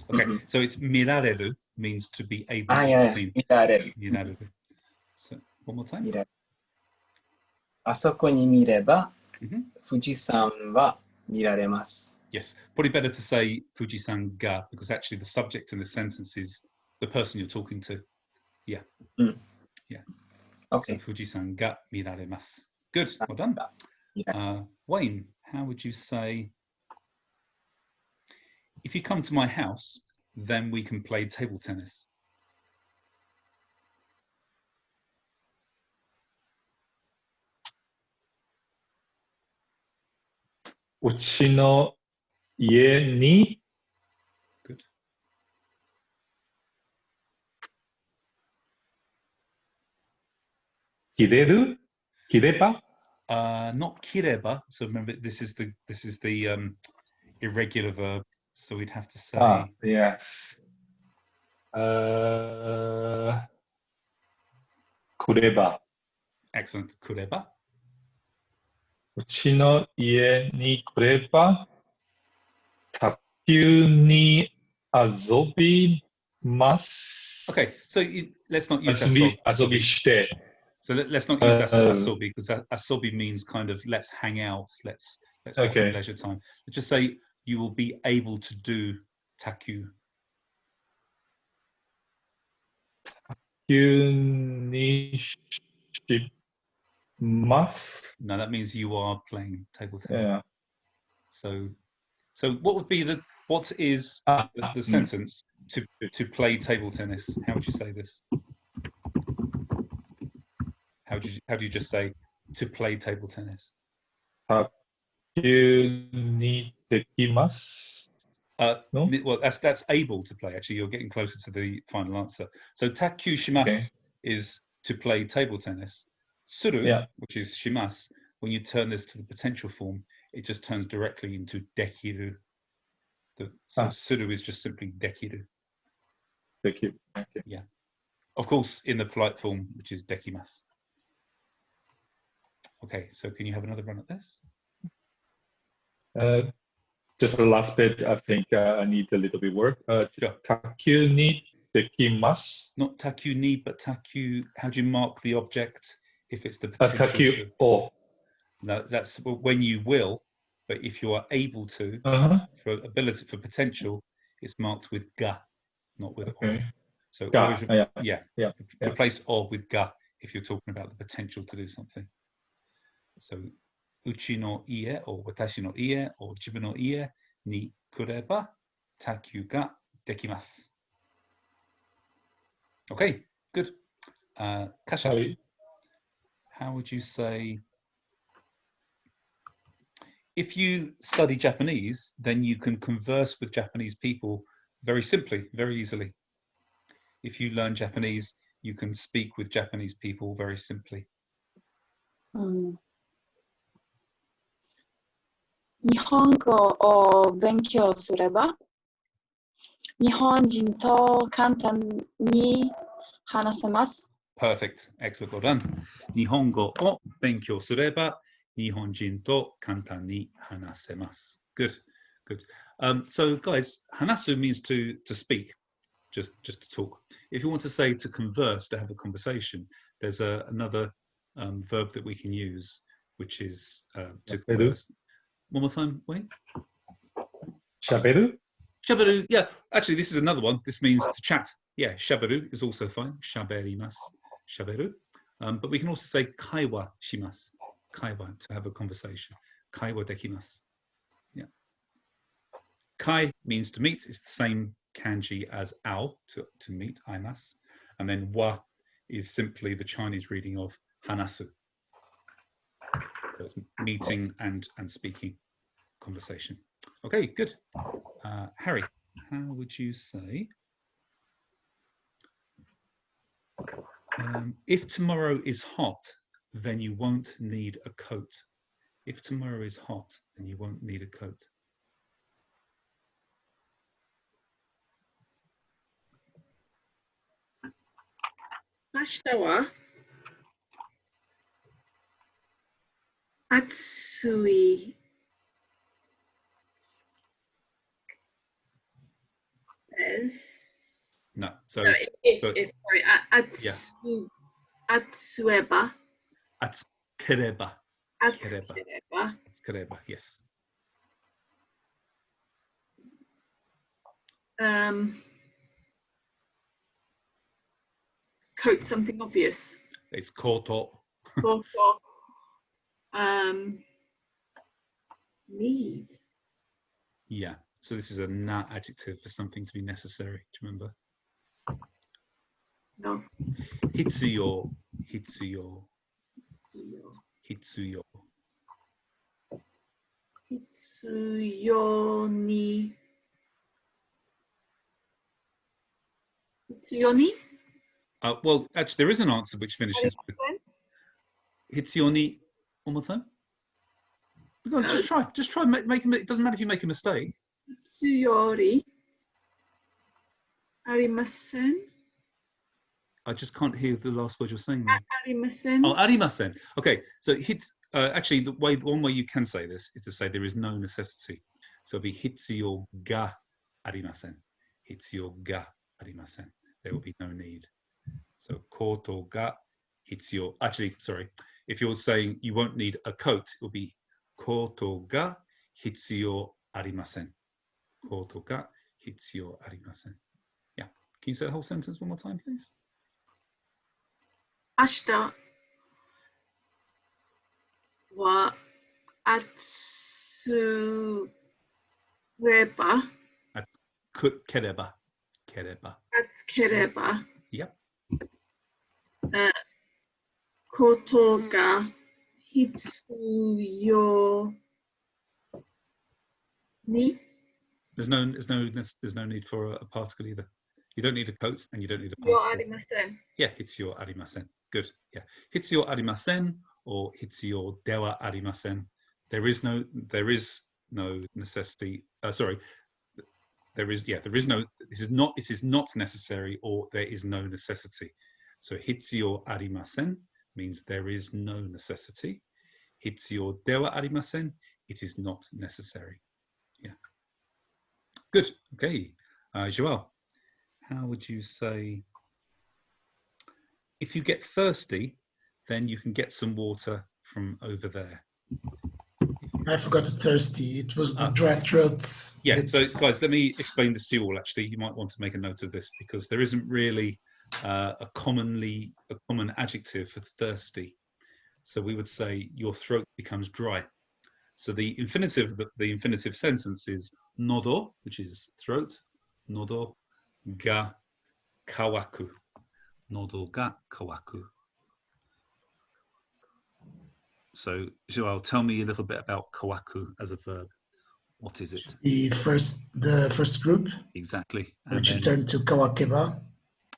Okay, so it's mirareru means to be able to be seen. 見られる。 Mirareru. So one more time. 見られる。あそこに見れば、 Mhm. 富士山は見られます。 Yes, probably better to say Fujisan ga because actually the subject in the sentence is the person you're talking to. Yeah. Yeah. Okay. So Fujisan ga miraremasu. Good. Well done. Wayne, how would you say, if you come to my house, then we can play table tennis? うちの家に Good. 来れば Not kireba. So remember, this is the irregular verb. So we'd have to say yes. 来れば excellent. Kureba. うちの家に来れば卓球に遊びます。 Okay, so let's not use that. 遊びして So let's not use Uh, asobi, because asobi means kind of let's hang out, let's have some Okay. leisure time. Let's just say you will be able to do takyu. 急にします。 No, that means you are playing table tennis. Yeah. So what is the sentence to play table tennis? How would you say this? How do you just say to play table tennis? 急にできます。 No? Well, that's able to play. Actually, you're getting closer to the final answer. So takyu shimasu Okay. is to play table tennis. Suru, Yeah. which is shimasu, when you turn this to the potential form, it just turns directly into dekiru. So suru is just simply dekiru. できる。Okay. Of course, in the polite form, which is dekimasu. Okay, so can you have another run at this? Just the last bit, I think I need a little bit work. Sure. 卓球にできます。 Not takyu ni, but takyu. How do you mark the object if it's the potential? 卓球を。 No, that's when you will, but if you are able to, for ability, for potential, it's marked with ga, not with Okay. o. So Ga, always, yeah. replace o with ga if you're talking about the potential to do something. So uchi no ie or watashi no ie or jibu no ie ni kureba takyu ga dekimasu. Okay, good. Kasha, はい。 how would you say? If you study Japanese, then you can converse with Japanese people very simply, very easily. If you learn Japanese, you can speak with Japanese people very simply. 日本語を勉強すれば、日本人と簡単に話せます。 Perfect. Excellent. Well done. Nihongo o benkyou sureba nihonjin to kantan ni hanasemasu. Good. Good. So guys, hanasu means to speak, just to talk. If you want to say to converse, to have a conversation, there's another verb that we can use, which is to converse. One more time, Wayne. しゃべる Shabaru. Yeah, actually, this is another one. This means to chat. Yeah, shabaru is also fine. Shaberimasu. Shaberu. But we can also say kaiwa shimasu. Kaiwa, to have a conversation. Kaiwa dekimasu. Yeah. Kai means to meet. It's the same kanji as ao, to meet, aimasu. And then wa is simply the Chinese reading of hanasu. So it's meeting and speaking, conversation. Okay, good. Harry, how would you say, if tomorrow is hot, then you won't need a coat. If tomorrow is hot, then you won't need a coat. Ashita wa atsui desu. No, so if but- sorry, atsueba. atsukereba. Atsukereba. Atsukereba, yes. Coat something obvious. It's koto. Koto. Need. Yeah. So this is a na adjective for something to be necessary. Do you remember? No. Hitsuyo. Hitsuyo. Hitsuyo. Hitsuyo. Hitsuyo ni. Hitsuyo ni? Well, actually, there is an answer which finishes with Hitsuyo. One more time. Go on, just try. Just try. Make it doesn't matter if you make a mistake. Hitsuyori. Arimasen. I just can't hear the last word you're saying there. Arimasen. Oh, arimasen. Okay, so actually, one way you can say this is to say there is no necessity. So it'll be hitsuyo ga arimasen. Hitsuyo ga arimasen. There will be no need. So koto ga hitsuyo. Actually, sorry. If you're saying you won't need a coat, it will be koto ga hitsuyo arimasen. Koto ga hitsuyo arimasen. Yeah. Can you say the whole sentence one more time, please? 明日は暑れば、Kereba. Kereba. 暑ければ、 Yep. ことが必要に There's no need for a particle either. You don't need a coat and you don't need a 必要あ particle. りません。 Yeah, hitsuyo arimasen. Good. Yeah. Hitsuyo arimasen or hitsuyo dewa arimasen. There is no necessity. Sorry. There is no, this is not necessary, or there is no necessity. So hitsuyo arimasen means there is no necessity. Hitsuyo dewa arimasen, it is not necessary. Yeah. Good. Okay. Joel, how would you say, if you get thirsty, then you can get some water from over there? I forgot thirsty. It was the dry throat. Yeah, bit. so guys, let me explain this to you all. Actually, you might want to make a note of this because there isn't really a common adjective for thirsty. So we would say your throat becomes dry. So the infinitive sentence is nodo, which is throat, nodo ga kawaku. Nodo ga kawaku. So, Joel, tell me a little bit about kawaku as a verb. What is it? The first group, Exactly. which And you then- turn to kawakeba.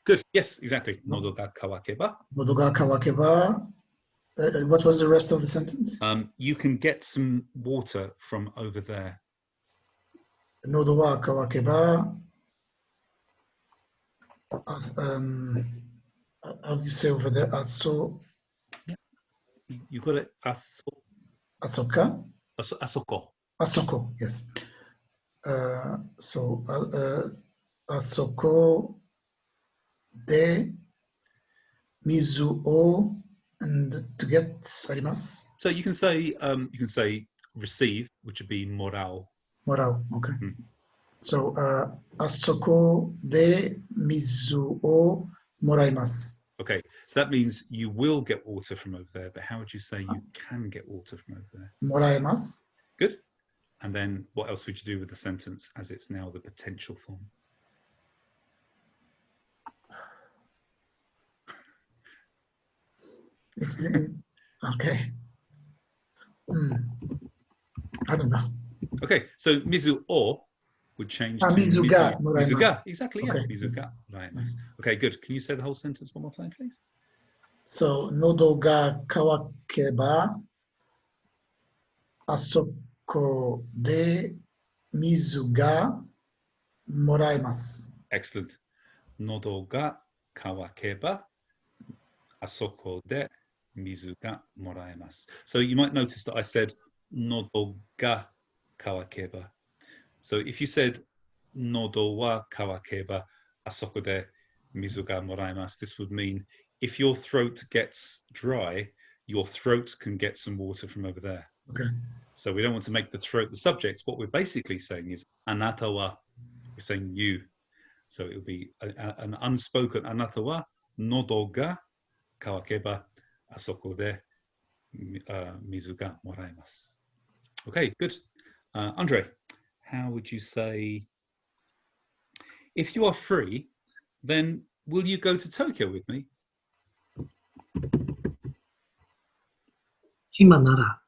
Good. Yes, exactly. Nodo ga kawakeba. Nodoga kawakeba. What was the rest of the sentence? You can get some water from over there. Nodo wa kawakeba. How do you say over there? You got it. Asoka? Asoko. Asoko, yes. Asoko de mizu o, and to get arimasu. So you can say receive, which would be moral. Moral, okay. Mm. So asoko de mizu o moraimasu. Okay, so that means you will get water from over there, but how would you say you can get water from over there? Moraimasu. Good. And then what else would you do with the sentence as it's now the potential form? It's okay. I don't know. Okay, so mizu o would change to mizuga mizuga. moraimasu. Exactly, yeah. Okay, Mizuga moraimasu. Okay, good. Can you say the whole sentence one more time, please? So nodo ga kawakeba asoko de mizu ga moraimasu. Excellent. Nodo ga kawakeba asoko de mizu ga moraemasu. So you might notice that I said nodo ga kawakeba. So if you said nodo wa kawakeba asoko de mizu ga moraemasu, this would mean if your throat gets dry, your throat can get some water from over there. Okay. So we don't want to make the throat the subject. What we're basically saying is anata wa. We're saying you. So it will be an unspoken anata wa nodo ga kawakeba asoko de mizu ga moraemasu. Okay, good. Andre, how would you say, if you are free, then will you go to Tokyo with me? 暇な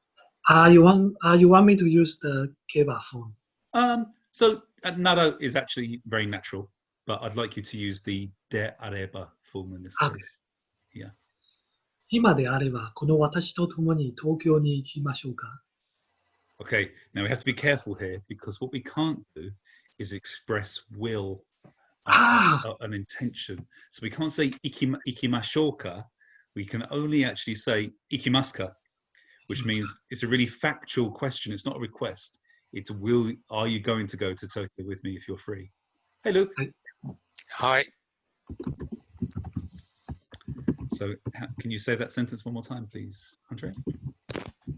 ら you want me to use the keba phone? So nara is actually very natural, but I'd like you to use the de areba form in this Okay. case. Yeah. 暇であればこの私と共に東京に行きましょうか Okay, now we have to be careful here because what we can't do is express will, an intention. So we can't say ikimashoka. We can only actually say ikimaska, which means it's a really factual question. It's not a request. It's are you going to go to Tokyo with me if you're free? Hey, Luke. Hi. So can you say that sentence one more time, please, Andre?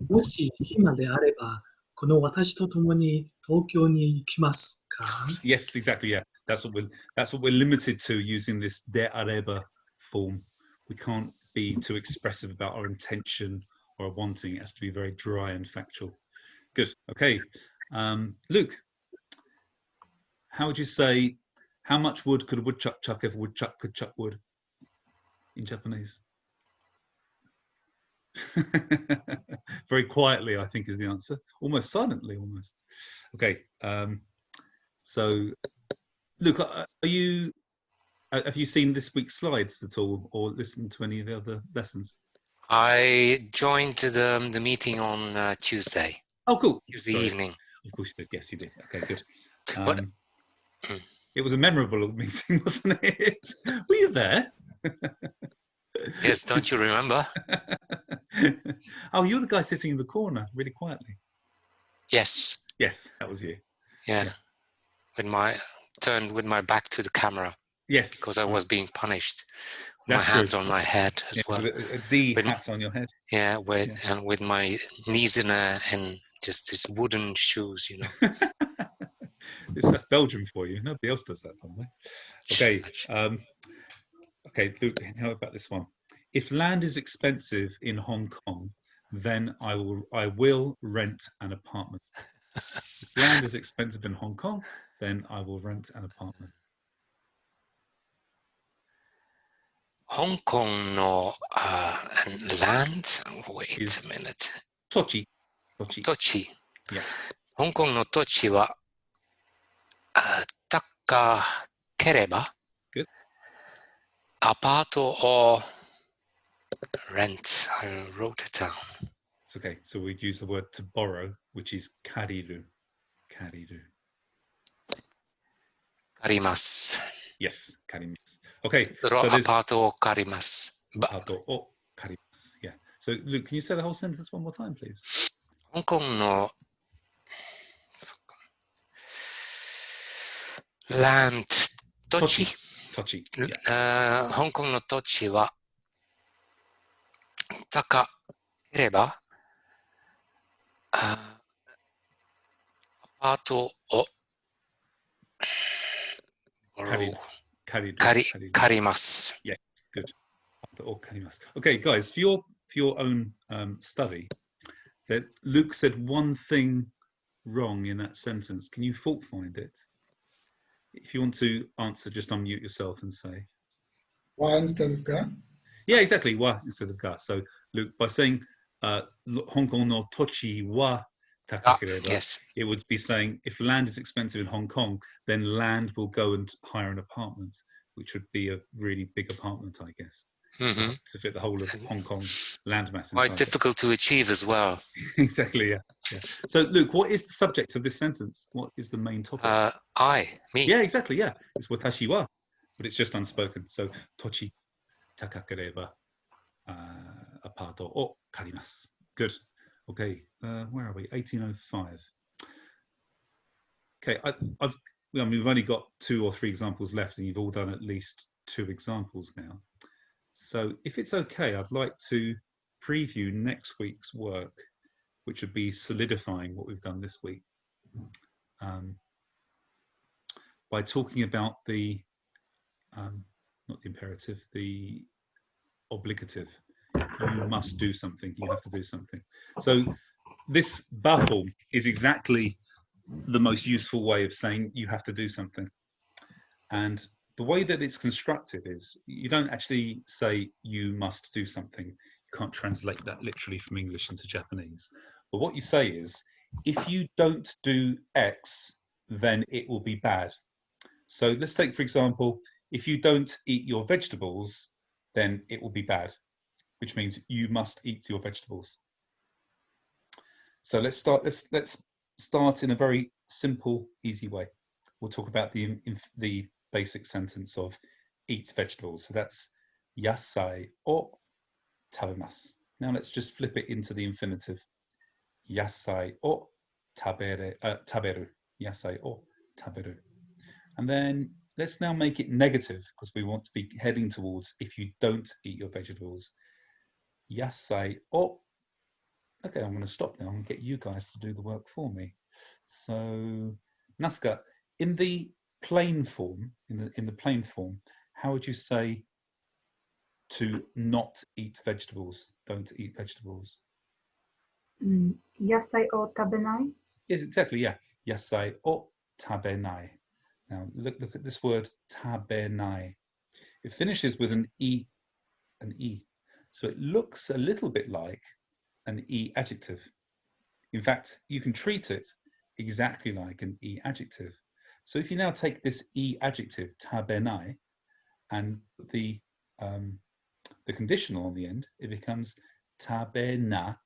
もし暇であれば、この私と共に東京に行きますか? Yes, exactly. Yeah, that's what we're limited to using this de areba form. We can't be too expressive about our intention or our wanting. It has to be very dry and factual. Good. Okay, Luke, how would you say? How much wood could a woodchuck chuck if a woodchuck could chuck wood in Japanese? Very quietly, I think, is the answer. Almost silently, almost. Okay. So, Luke, have you seen this week's slides at all, or listened to any of the other lessons? I joined the meeting on Tuesday. Oh, cool. Tuesday Sorry. evening. Of course you did. Yes, you did. Okay, good. But it was a memorable meeting, wasn't it? Were you there? yes, don't you remember? Oh, you're the guy sitting in the corner, really quietly. Yes. Yes, that was you. Yeah. Turned with my back to the camera. Yes. Because I was being punished. That's my hands true. on my head as well. With hat on your head. Yeah, and with my knees in and just these wooden shoes, you know. That's Belgium for you. Nobody else does that, by the way. Okay. Okay, Luke, how about this one? If land is expensive in Hong Kong, then I will rent an apartment. If land is expensive in Hong Kong, then I will rent an apartment. Hong Kong no land. Wait a minute. Tochi. Yeah. Hong Kong no tochi wa takakereba. Good. アパート or rent. I wrote it down. It's okay. So we'd use the word to borrow, which is kariru. Kariru. Karimasu. Yes, karimasu. Okay. So apato o karimasu. Apato o karimasu. Yeah. So Luke, can you say the whole sentence one more time, please? Hong Kong no land tochi. Tochi. Yeah. 香港の土地は高ければアパートを借ります。Yes, good. Okay, guys, for your own study, that Luke said one thing wrong in that sentence. Can you fault find it? If you want to answer, just unmute yourself and say wa instead of ga. Yeah, exactly. Wa instead of ga. So Luke, by saying Hong Kong no tochi wa takakereba, yes, it would be saying if land is expensive in Hong Kong, then land will go and hire an apartment, which would be a really big apartment, I guess, to fit the whole of Hong Kong landmass. Quite difficult to achieve as well. Exactly. Yeah. So, Luke, what is the subject of this sentence? What is the main topic? Me. Yeah, exactly. Yeah, it's watashi wa, but it's just unspoken. So, tochi takakereba apato o karimasu. Good. Okay, where are we? 1805. Okay, we've only got 2 or 3 examples left, and you've all done at least 2 examples now. So, if it's okay, I'd like to preview next week's work, which would be solidifying what we've done this week, by talking about the, not the imperative, the obligative. You must do something, you have to do something. So this ba form is exactly the most useful way of saying you have to do something. And the way that it's constructed is you don't actually say you must do something. You can't translate that literally from English into Japanese. But what you say is, if you don't do X, then it will be bad. So let's take, for example, if you don't eat your vegetables, then it will be bad, which means you must eat your vegetables. So let's start in a very simple, easy way. We'll talk about the basic sentence of eat vegetables. So that's yasai o tabemasu. Now let's just flip it into the infinitive. Yasai o taberu. Yasai o taberu. And then let's now make it negative because we want to be heading towards if you don't eat your vegetables. Yasai o. Okay, I'm going to stop now and get you guys to do the work for me. So, Naska, in the plain form, in the plain form, how would you say to not eat vegetables? Don't eat vegetables. 野菜を食べない Yes, exactly. Yeah. Yasai o tabenai. Now look at this word tabenai. It finishes with an e, so it looks a little bit like an e adjective. In fact, you can treat it exactly like an e adjective. So if you now take this e adjective tabenai and the conditional on the end, it becomes tabena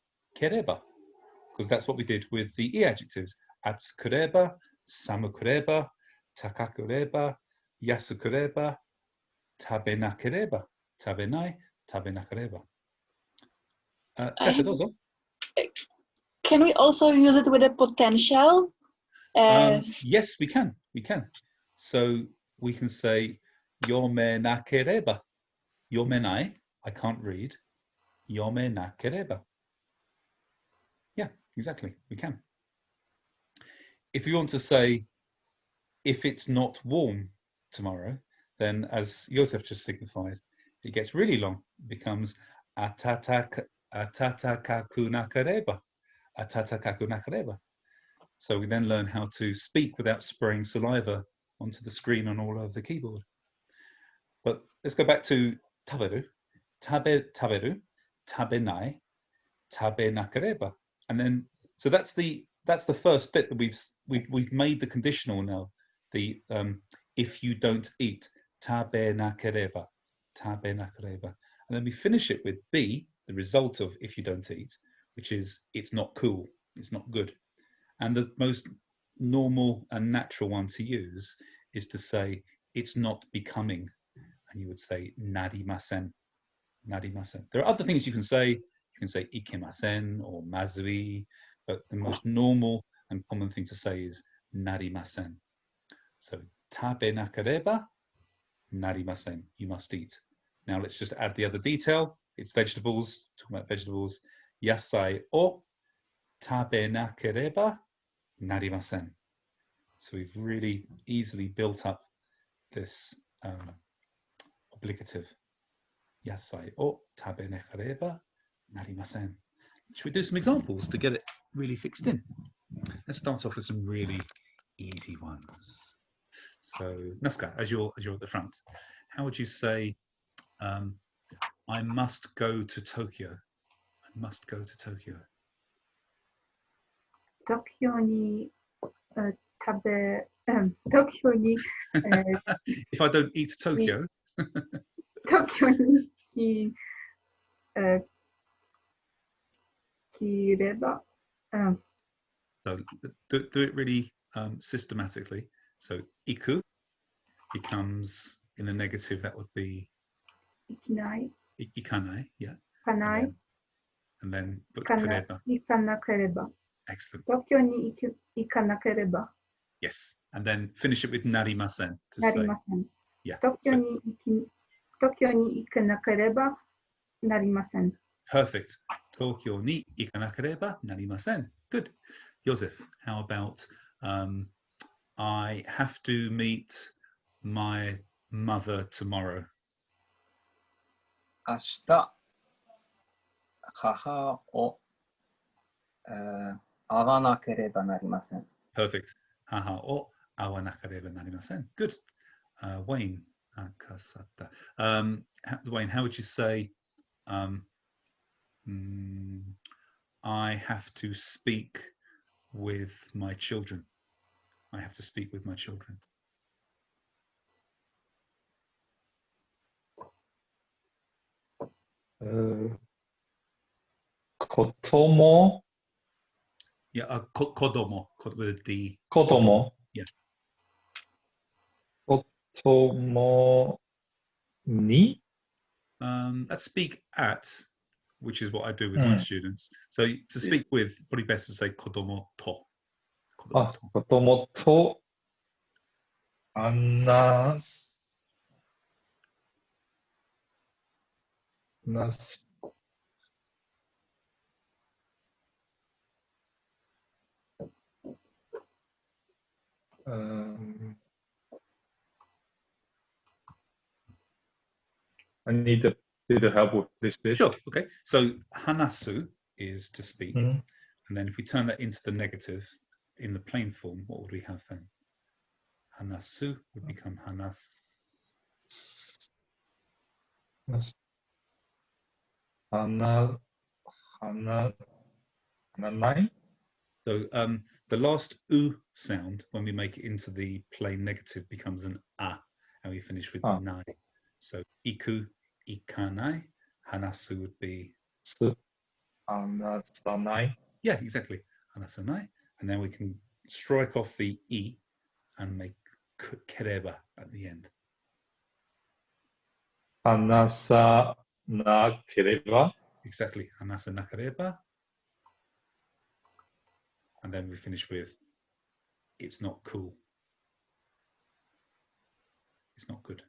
kereba, because that's what we did with the e adjectives. Atsukureba, samukureba, takakureba, yasukureba, tabenakereba, tabenai, tabenakereba. Kasia, dozo. Can we also use it with a potential? Yes, we can. We can. So we can say yome nakereba. Yomenai, I can't read. Yome nakereba. Yeah, exactly. We can. If you want to say, if it's not warm tomorrow, then as Josef just signified, it gets really long. It becomes atata kaku nakareba. Atata kaku nakareba. So we then learn how to speak without spraying saliva onto the screen and all over the keyboard. But let's go back to taberu. Taberu, tabenai, tabenakareba. And then, so that's the first bit that we've made the conditional now. The if you don't eat, tabenakareba, tabenakareba. And then we finish it with be, the result of if you don't eat, which is it's not cool, it's not good. And the most normal and natural one to use is to say it's not becoming. And you would say narimasen, narimasen. There are other things you can say. You can say ikemasen or mazui, but the most normal and common thing to say is narimasen. So tabe nakareba, narimasen. You must eat. Now let's just add the other detail. It's vegetables. Talking about vegetables. Yasai o tabe nakareba, narimasen. So we've really easily built up this obligative. Yasai o tabe nakareba, narimasen. Should we do some examples to get it really fixed in? Let's start off with some really easy ones. So Naska, as you're at the front, how would you say, I must go to Tokyo? I must go to Tokyo. 東京に食べ、東京に、If I don't eat Tokyo, 東京に来れば、so do it really systematically. So iku becomes in the negative, that would be 行きない、 ikanai, yeah. 行かない、 And then but 行かな kureba. 行かなければ、 Excellent. 東京に行かなければ、 Yes. And then finish it with narimasen to な say. りません。 Yeah. 東京 So, に行かなければなりません。 perfect. Tokyo ni ikanakereba narimasen. Good. Joseph, how about I have to meet my mother tomorrow? 明日、母を、会わなければなりません。 Perfect. Haha o awanakareba narimasen. Good. Wayne. Akasata. Wayne, how would you say I have to speak with my children? I have to speak with my children. Kotomo. Yeah, kodomo with a D. Kotomo. Yeah. Kotomo ni. Let's speak at, which is what I do with my students. So to speak with, probably best to say kodomo to. Kodomo to. Kotomo to Anas. Nas. Um, I need a bit of help with this bit. Sure. Okay. So hanasu is to speak, Mhm. and then if we turn that into the negative in the plain form, what would we have then? Hanasu would become hanas. Nas. Hana. Hana. Hananai. So the last u sound, when we make it into the plain negative, becomes an a, and we finish with Ah. nai. So iku, ikanai, hanasu would be Su. Hanasanai. yeah, exactly, hanasanai, and then we can strike off the e and make kereba at the end. Hanasanakereba. Exactly, hanasanakereba, and then we finish with it's not cool. It's not good.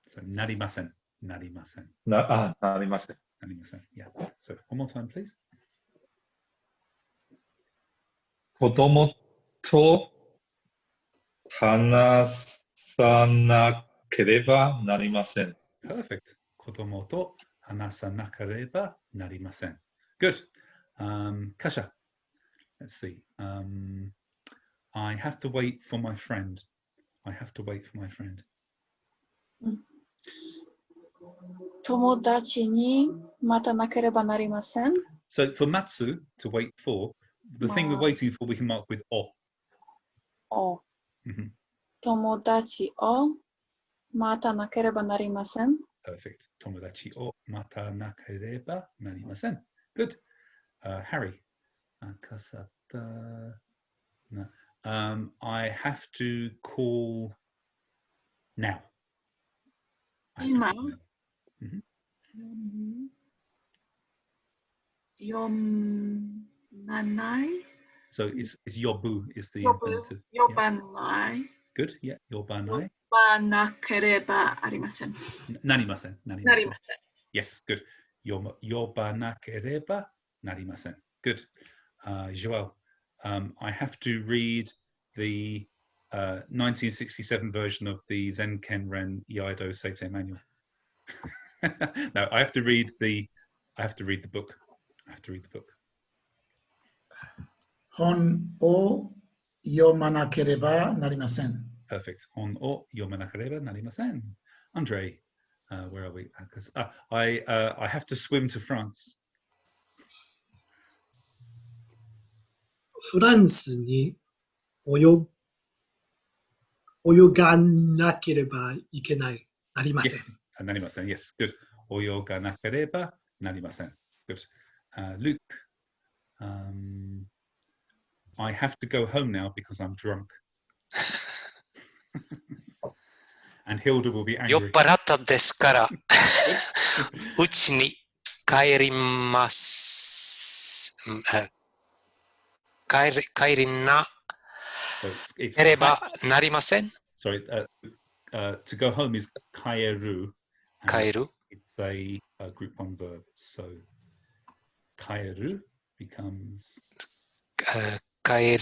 So narimasen, narimasen, Narimasen. narimasen. Yeah. So one more time, please. 子供と話さなければなりません。 Perfect. Kodomo to hanasanakereba narimasen. Good. Kasha, let's see. I have to wait for my friend. I have to wait for my friend. 友達に待たなければなりません。 So for matsu, to wait for, the thing we're waiting for, we can mark with o. お Mhm. 友達を待たなければなりません。 Perfect. Tomodachi o matanakereba narimasen. Good. Harry. Akasata. No. I have to call now. I have to Ima. call now. Mhm. Yomanai. So it's yobu is the Yobu. infinitive. Yeah. Yobanai. Good. Yeah. Yobanai. Yobanakereba arimasen. Narimasen. Narimasen. Narimasen. Yes. Good. Yobanakereba narimasen. Good. Joel. I have to read the 1967 version of the Zenken Ren Iaido Seitei manual. No, I have to read the book. I have to read the book. 本を読まなければなりません。 Perfect. On o yomanakereba narimasen. Andre, where are we? I have to swim to France. フランスに泳がなければいけない。なりません。 Yes. Narimasen. Yes. Good. Oyoganakereba narimasen. Good. Luke. I have to go home now because I'm drunk. And Hilda will be 酔っ angry. 払ったですから、うちに帰ります。帰りな So it's ければなりません。 sorry, to go home is kaeru. and 帰る It's a group one verb. So kaeru becomes 帰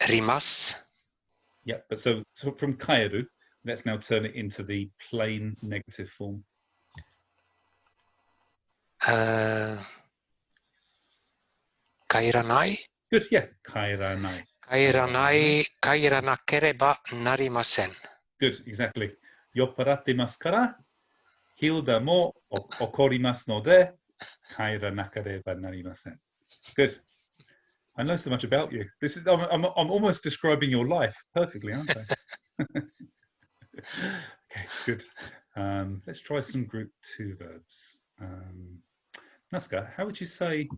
ります。 yeah. But so from kaeru, let's now turn it into the plain negative form. 帰らない Good. Yeah. Kaeranai. 帰らなければなりません。 Good. Exactly. Yopparatte masu kara, Hilda mo okorimasu node, kaeranakareba narimasen. Good. I know so much about you. This is I'm almost describing your life perfectly, aren't I? Okay, good. Let's try some group two verbs. Naska, how would you say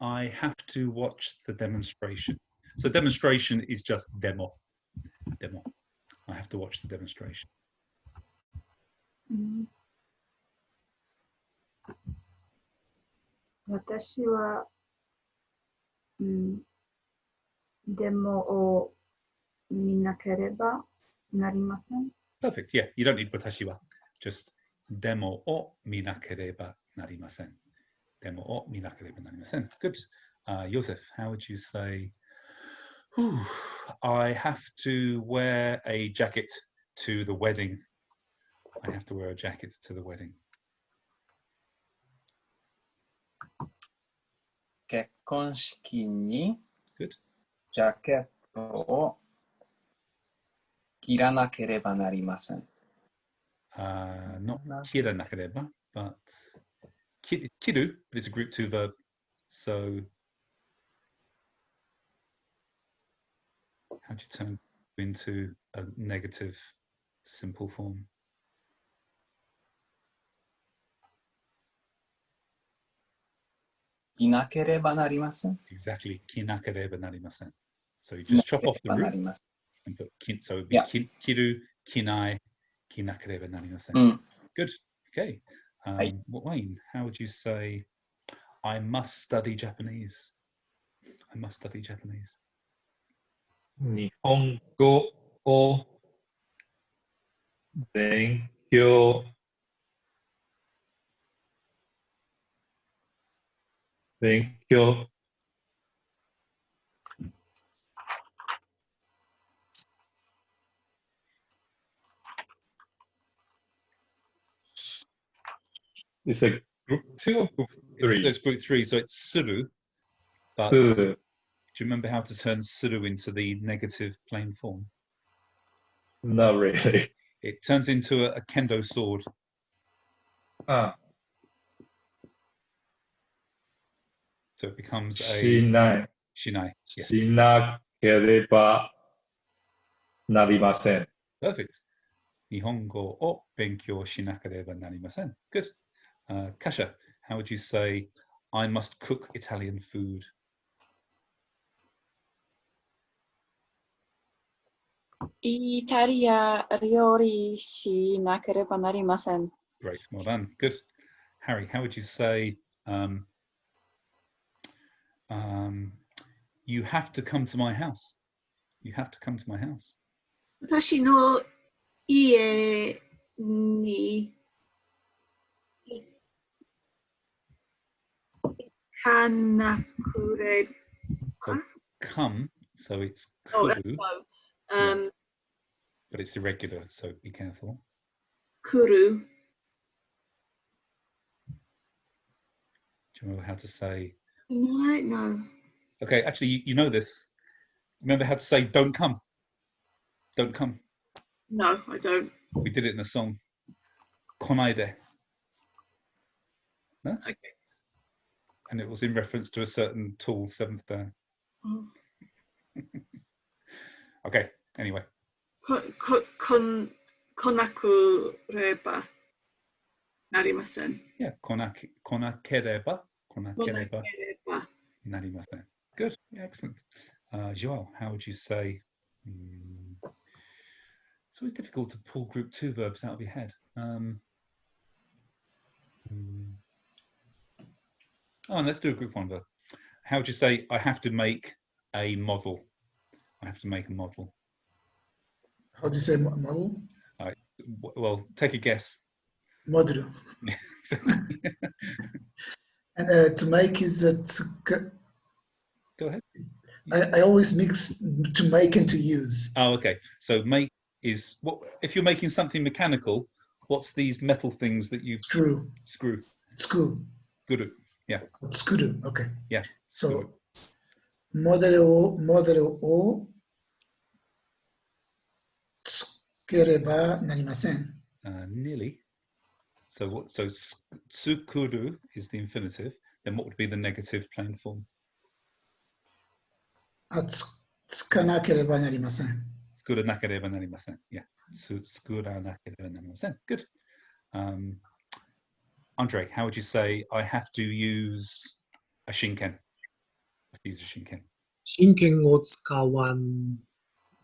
I have to watch the demonstration? So demonstration is just demo. Demo. I have to watch the demonstration. うん私は、デモを見なければなりません。Perfect. Yeah, you don't need watashi wa. Just demo o minakereba narimasen. Demo o minakereba narimasen. Good. Joseph, how would you say, "Whew, I have to wear a jacket to the wedding. I have to wear a jacket to the wedding." 結婚式に Good. ジャケットを着らなければなりません。Not kira nakareba, but kiru, but it's a group 2 verb. So how do you turn into a negative simple form? いなければなりません。 Exactly. Kinakareba narimasen. So you just chop off the な root ります。 and put so it would be Yeah. kiru, kinai, kinakareba narimasen. うん。 Good. Okay. Hi. Wayne, how would you say, "I must study Japanese"? I must study Japanese. 日本語を勉強It's a group 2 or group 3? It's group 3, so it's suru. But Suru. do you remember how to turn suru into the negative plain form? Not really. It turns into a kendo sword. Ah, So it becomes a しない。 shinai. Yes. しなければなりません。 Perfect. Nihongo o benkyou shinakereba narimasen. Good. Kasha, how would you say, "I must cook Italian food"? イタリア料理しなければなりません。 Great. Well done. Good. Harry, how would you say, "You have to come to my house"? You have to come to my house. 私の家に行かなくれ So come, so it's Oh, that's kuru, low. Yeah. but it's irregular, so be careful. Kuru. Do you remember how to say? No. Okay, actually, you know this. Remember how to say "don't come"? Don't come. No, I don't. We did it in the song. Konaide. No? Okay. And it was in reference to a certain tool, 7th Dan. Oh. Okay, anyway. Konakureba narimasen. Yeah, konakereba Konakereba. narimasen. Good, yeah, excellent. Joel, how would you say? It's always difficult to pull group 2 verbs out of your head. Oh, and let's do a group 1 verb. How would you say, "I have to make a model"? I have to make a model. How do you say model? Well, take a guess. Model. Exactly. And to make is Go ahead. I always mix to make and to use. Oh, okay. So make is what if you're making something mechanical? What's these metal things that you Screw. screw? Screw. Guru. Yeah. Screw. Okay. Yeah. So モデルをつければなりません。Nearly. So tsukuru is the infinitive. Then what would be the negative plain form? つかなければなりません。 Tsukuranakereba narimasen. Yeah. Tsukuranakereba narimasen. Good. Andre, how would you say, "I have to use a shinken"? I have to use a shinken. 真剣を使わ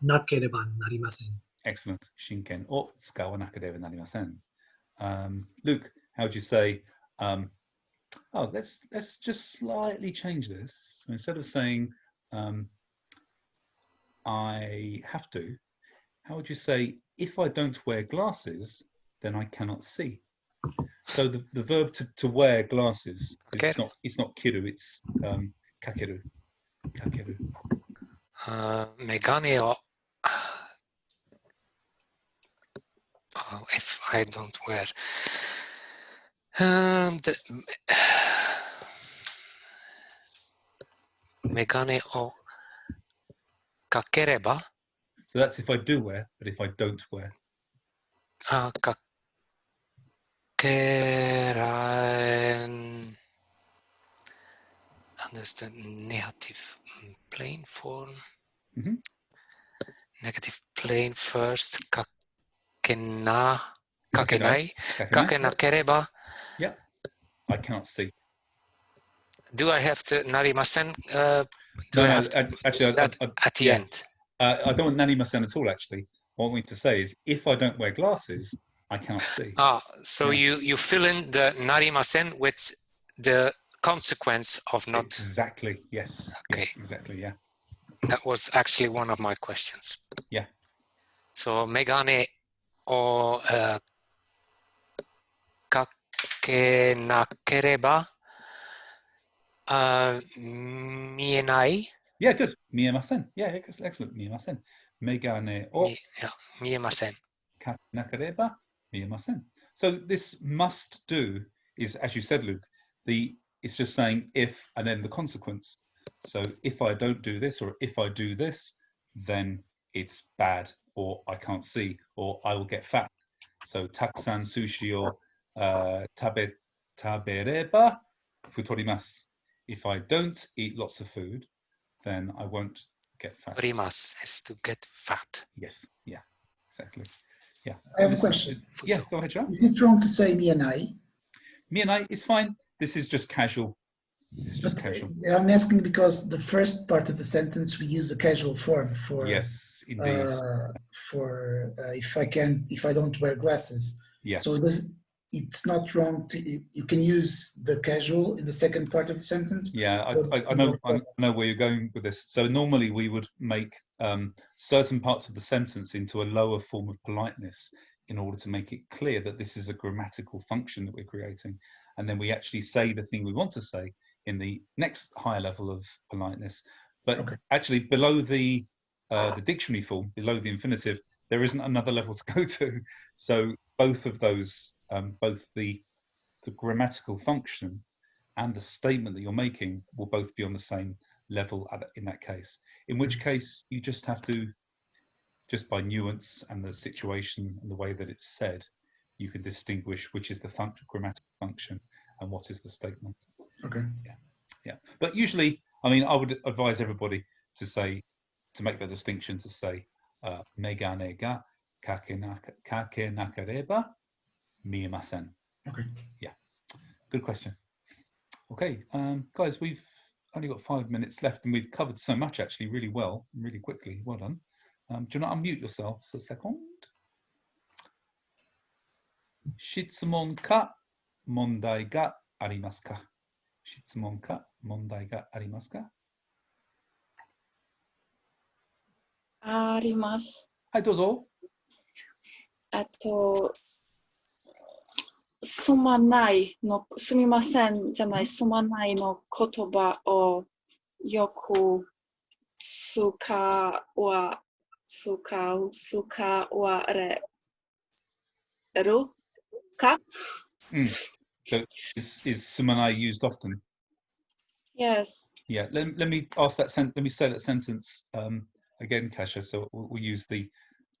なければなりません。 Excellent. Shinken o tsukawanakereba narimasen. Luke, how would you say, Oh, let's just slightly change this. So instead of saying I have to, how would you say, if I don't wear glasses, then I cannot see? So the verb to wear glasses, it's not kiru, it's kakeru. Kakeru. メガネを if I don't wear and メガネをかければ So that's if I do wear, but if I don't wear. かけらん understand negative plain form negative plain first かけなけなければ Yeah, I cannot see. Do I have to なりません No, actually, that at the end? I don't want nanimasen at all, actually. What I want me to say is, if I don't wear glasses, I cannot see. So you fill in the narimasen with the consequence of not... Exactly, yes. Okay. Yes, exactly, yeah. That was actually one of my questions. Yeah. So, megane o kakenakereba mienai? Yeah, good. Miemasen. Yeah, excellent. Miemasen. Megane o miemasen. Kakenakereba miemasen. So this must do is, as you said, Luke, it's just saying if and then the consequence. So if I don't do this or if I do this, then it's bad or I can't see or I will get fat. So takusan sushi o tabereba futorimasu. If I don't eat lots of food, then I won't get fat. Rimas is to get fat. Yes, yeah, exactly. Yeah. I have a question. Yeah, go ahead, John. Is it wrong to say me and I? Me and I is fine. This is just casual. This is just casual. I'm asking because the first part of the sentence we use a casual form for. Yes, indeed. If I don't wear glasses. Yeah. So it's not wrong to you can use the casual in the second part of the sentence. Yeah, I know where you're going with this. So normally we would make certain parts of the sentence into a lower form of politeness in order to make it clear that this is a grammatical function that we're creating, and then we actually say the thing we want to say in the next higher level of politeness. But actually, below the dictionary form, below the infinitive, there isn't another level to go to. So both of those, both the grammatical function and the statement that you're making will both be on the same level in that case. In which case, you just have to, just by nuance and the situation and the way that it's said, you can distinguish which is the grammatical function and what is the statement. Okay. Yeah. But usually, I mean, I would advise everybody to make that distinction, to say megane ga kakenakareba miemasen. Okay. Yeah. Good question. Okay, guys, we've only got 5 minutes left and we've covered so much actually really well, really quickly. Well done. Do you want to unmute yourselves a second? Shitsumon ka mondai ga arimasu ka? Shitsumon ka mondai ga arimasu ka? あります。はい、どうぞ。すまないの、すみませんじゃない、すまないの言葉をよく使われるか? So is sumanai used often? Yes. Yeah, let me ask that let me say that sentence again, Kasia. So we'll use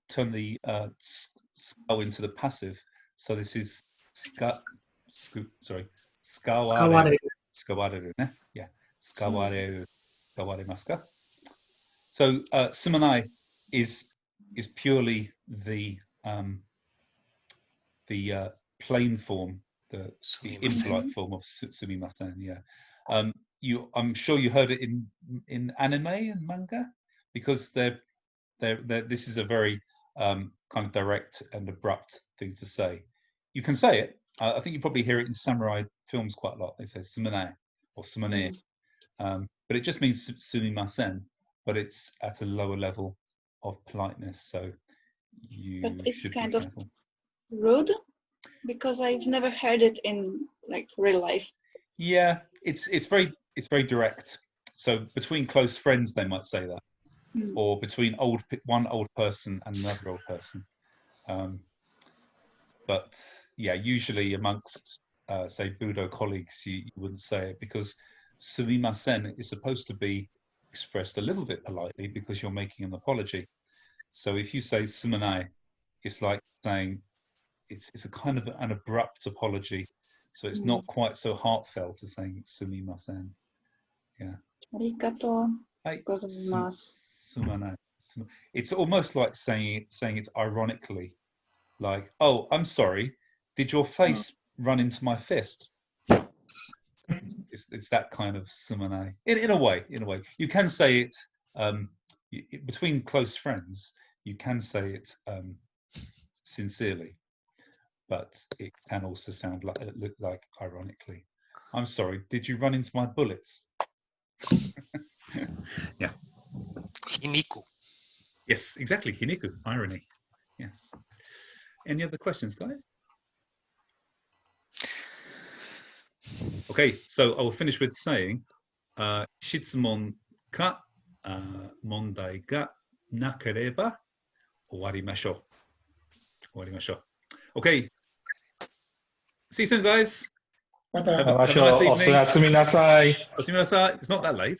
turn the skau into the passive. So this is skawareru. Skawareru, ne? Yeah. Skawaremasu ka? So sumanai is purely the plain form, the impolite form of sumimasen. Yeah. I'm sure you heard it in anime and manga, because this is a very kind of direct and abrupt thing to say. You can say it. I think you probably hear it in samurai films quite a lot. They say sumanai or sumane, but it just means sumimasen, but it's at a lower level of politeness. So you But it's should kind be of careful. rude because I've never heard it in like real life. Yeah, it's very direct. So between close friends, they might say that, or between one old person and another old person. But yeah, usually amongst say Budo colleagues, you wouldn't say it because sumimasen is supposed to be expressed a little bit politely because you're making an apology. So if you say sumanai, it's like saying it's a kind of an abrupt apology. So it's not quite so heartfelt as saying sumimasen. Yeah. Arigato gozaimasu. Sumanai. It's almost like saying it ironically, like, "Oh, I'm sorry. Did your face run into my fist?" It's that kind of sumanai. In a way, you can say it between close friends. You can say it sincerely, but it can also sound like ironically. I'm sorry. Did you run into my bullets? Yeah. Hiniku. Yes, exactly. Hiniku, irony. Yes. Any other questions, guys? Okay, so I will finish with saying, shitsumon ka mondai ga nakereba owarimashou. Okay. See you soon, guys. Have a nice evening. Osunasuminasai. Osuminasai. It's not that late.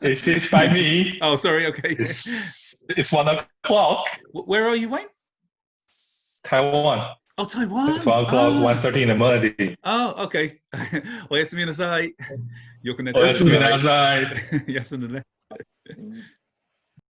It's by me. Oh, sorry. Okay. It's 1 o'clock. Where are you, Wayne? Taiwan. Oh, Taiwan. It's 1 o'clock, 1:30 in the morning. Oh, okay. Oyasuminasai. Yoku nete. Oyasuminasai. Yasu ne.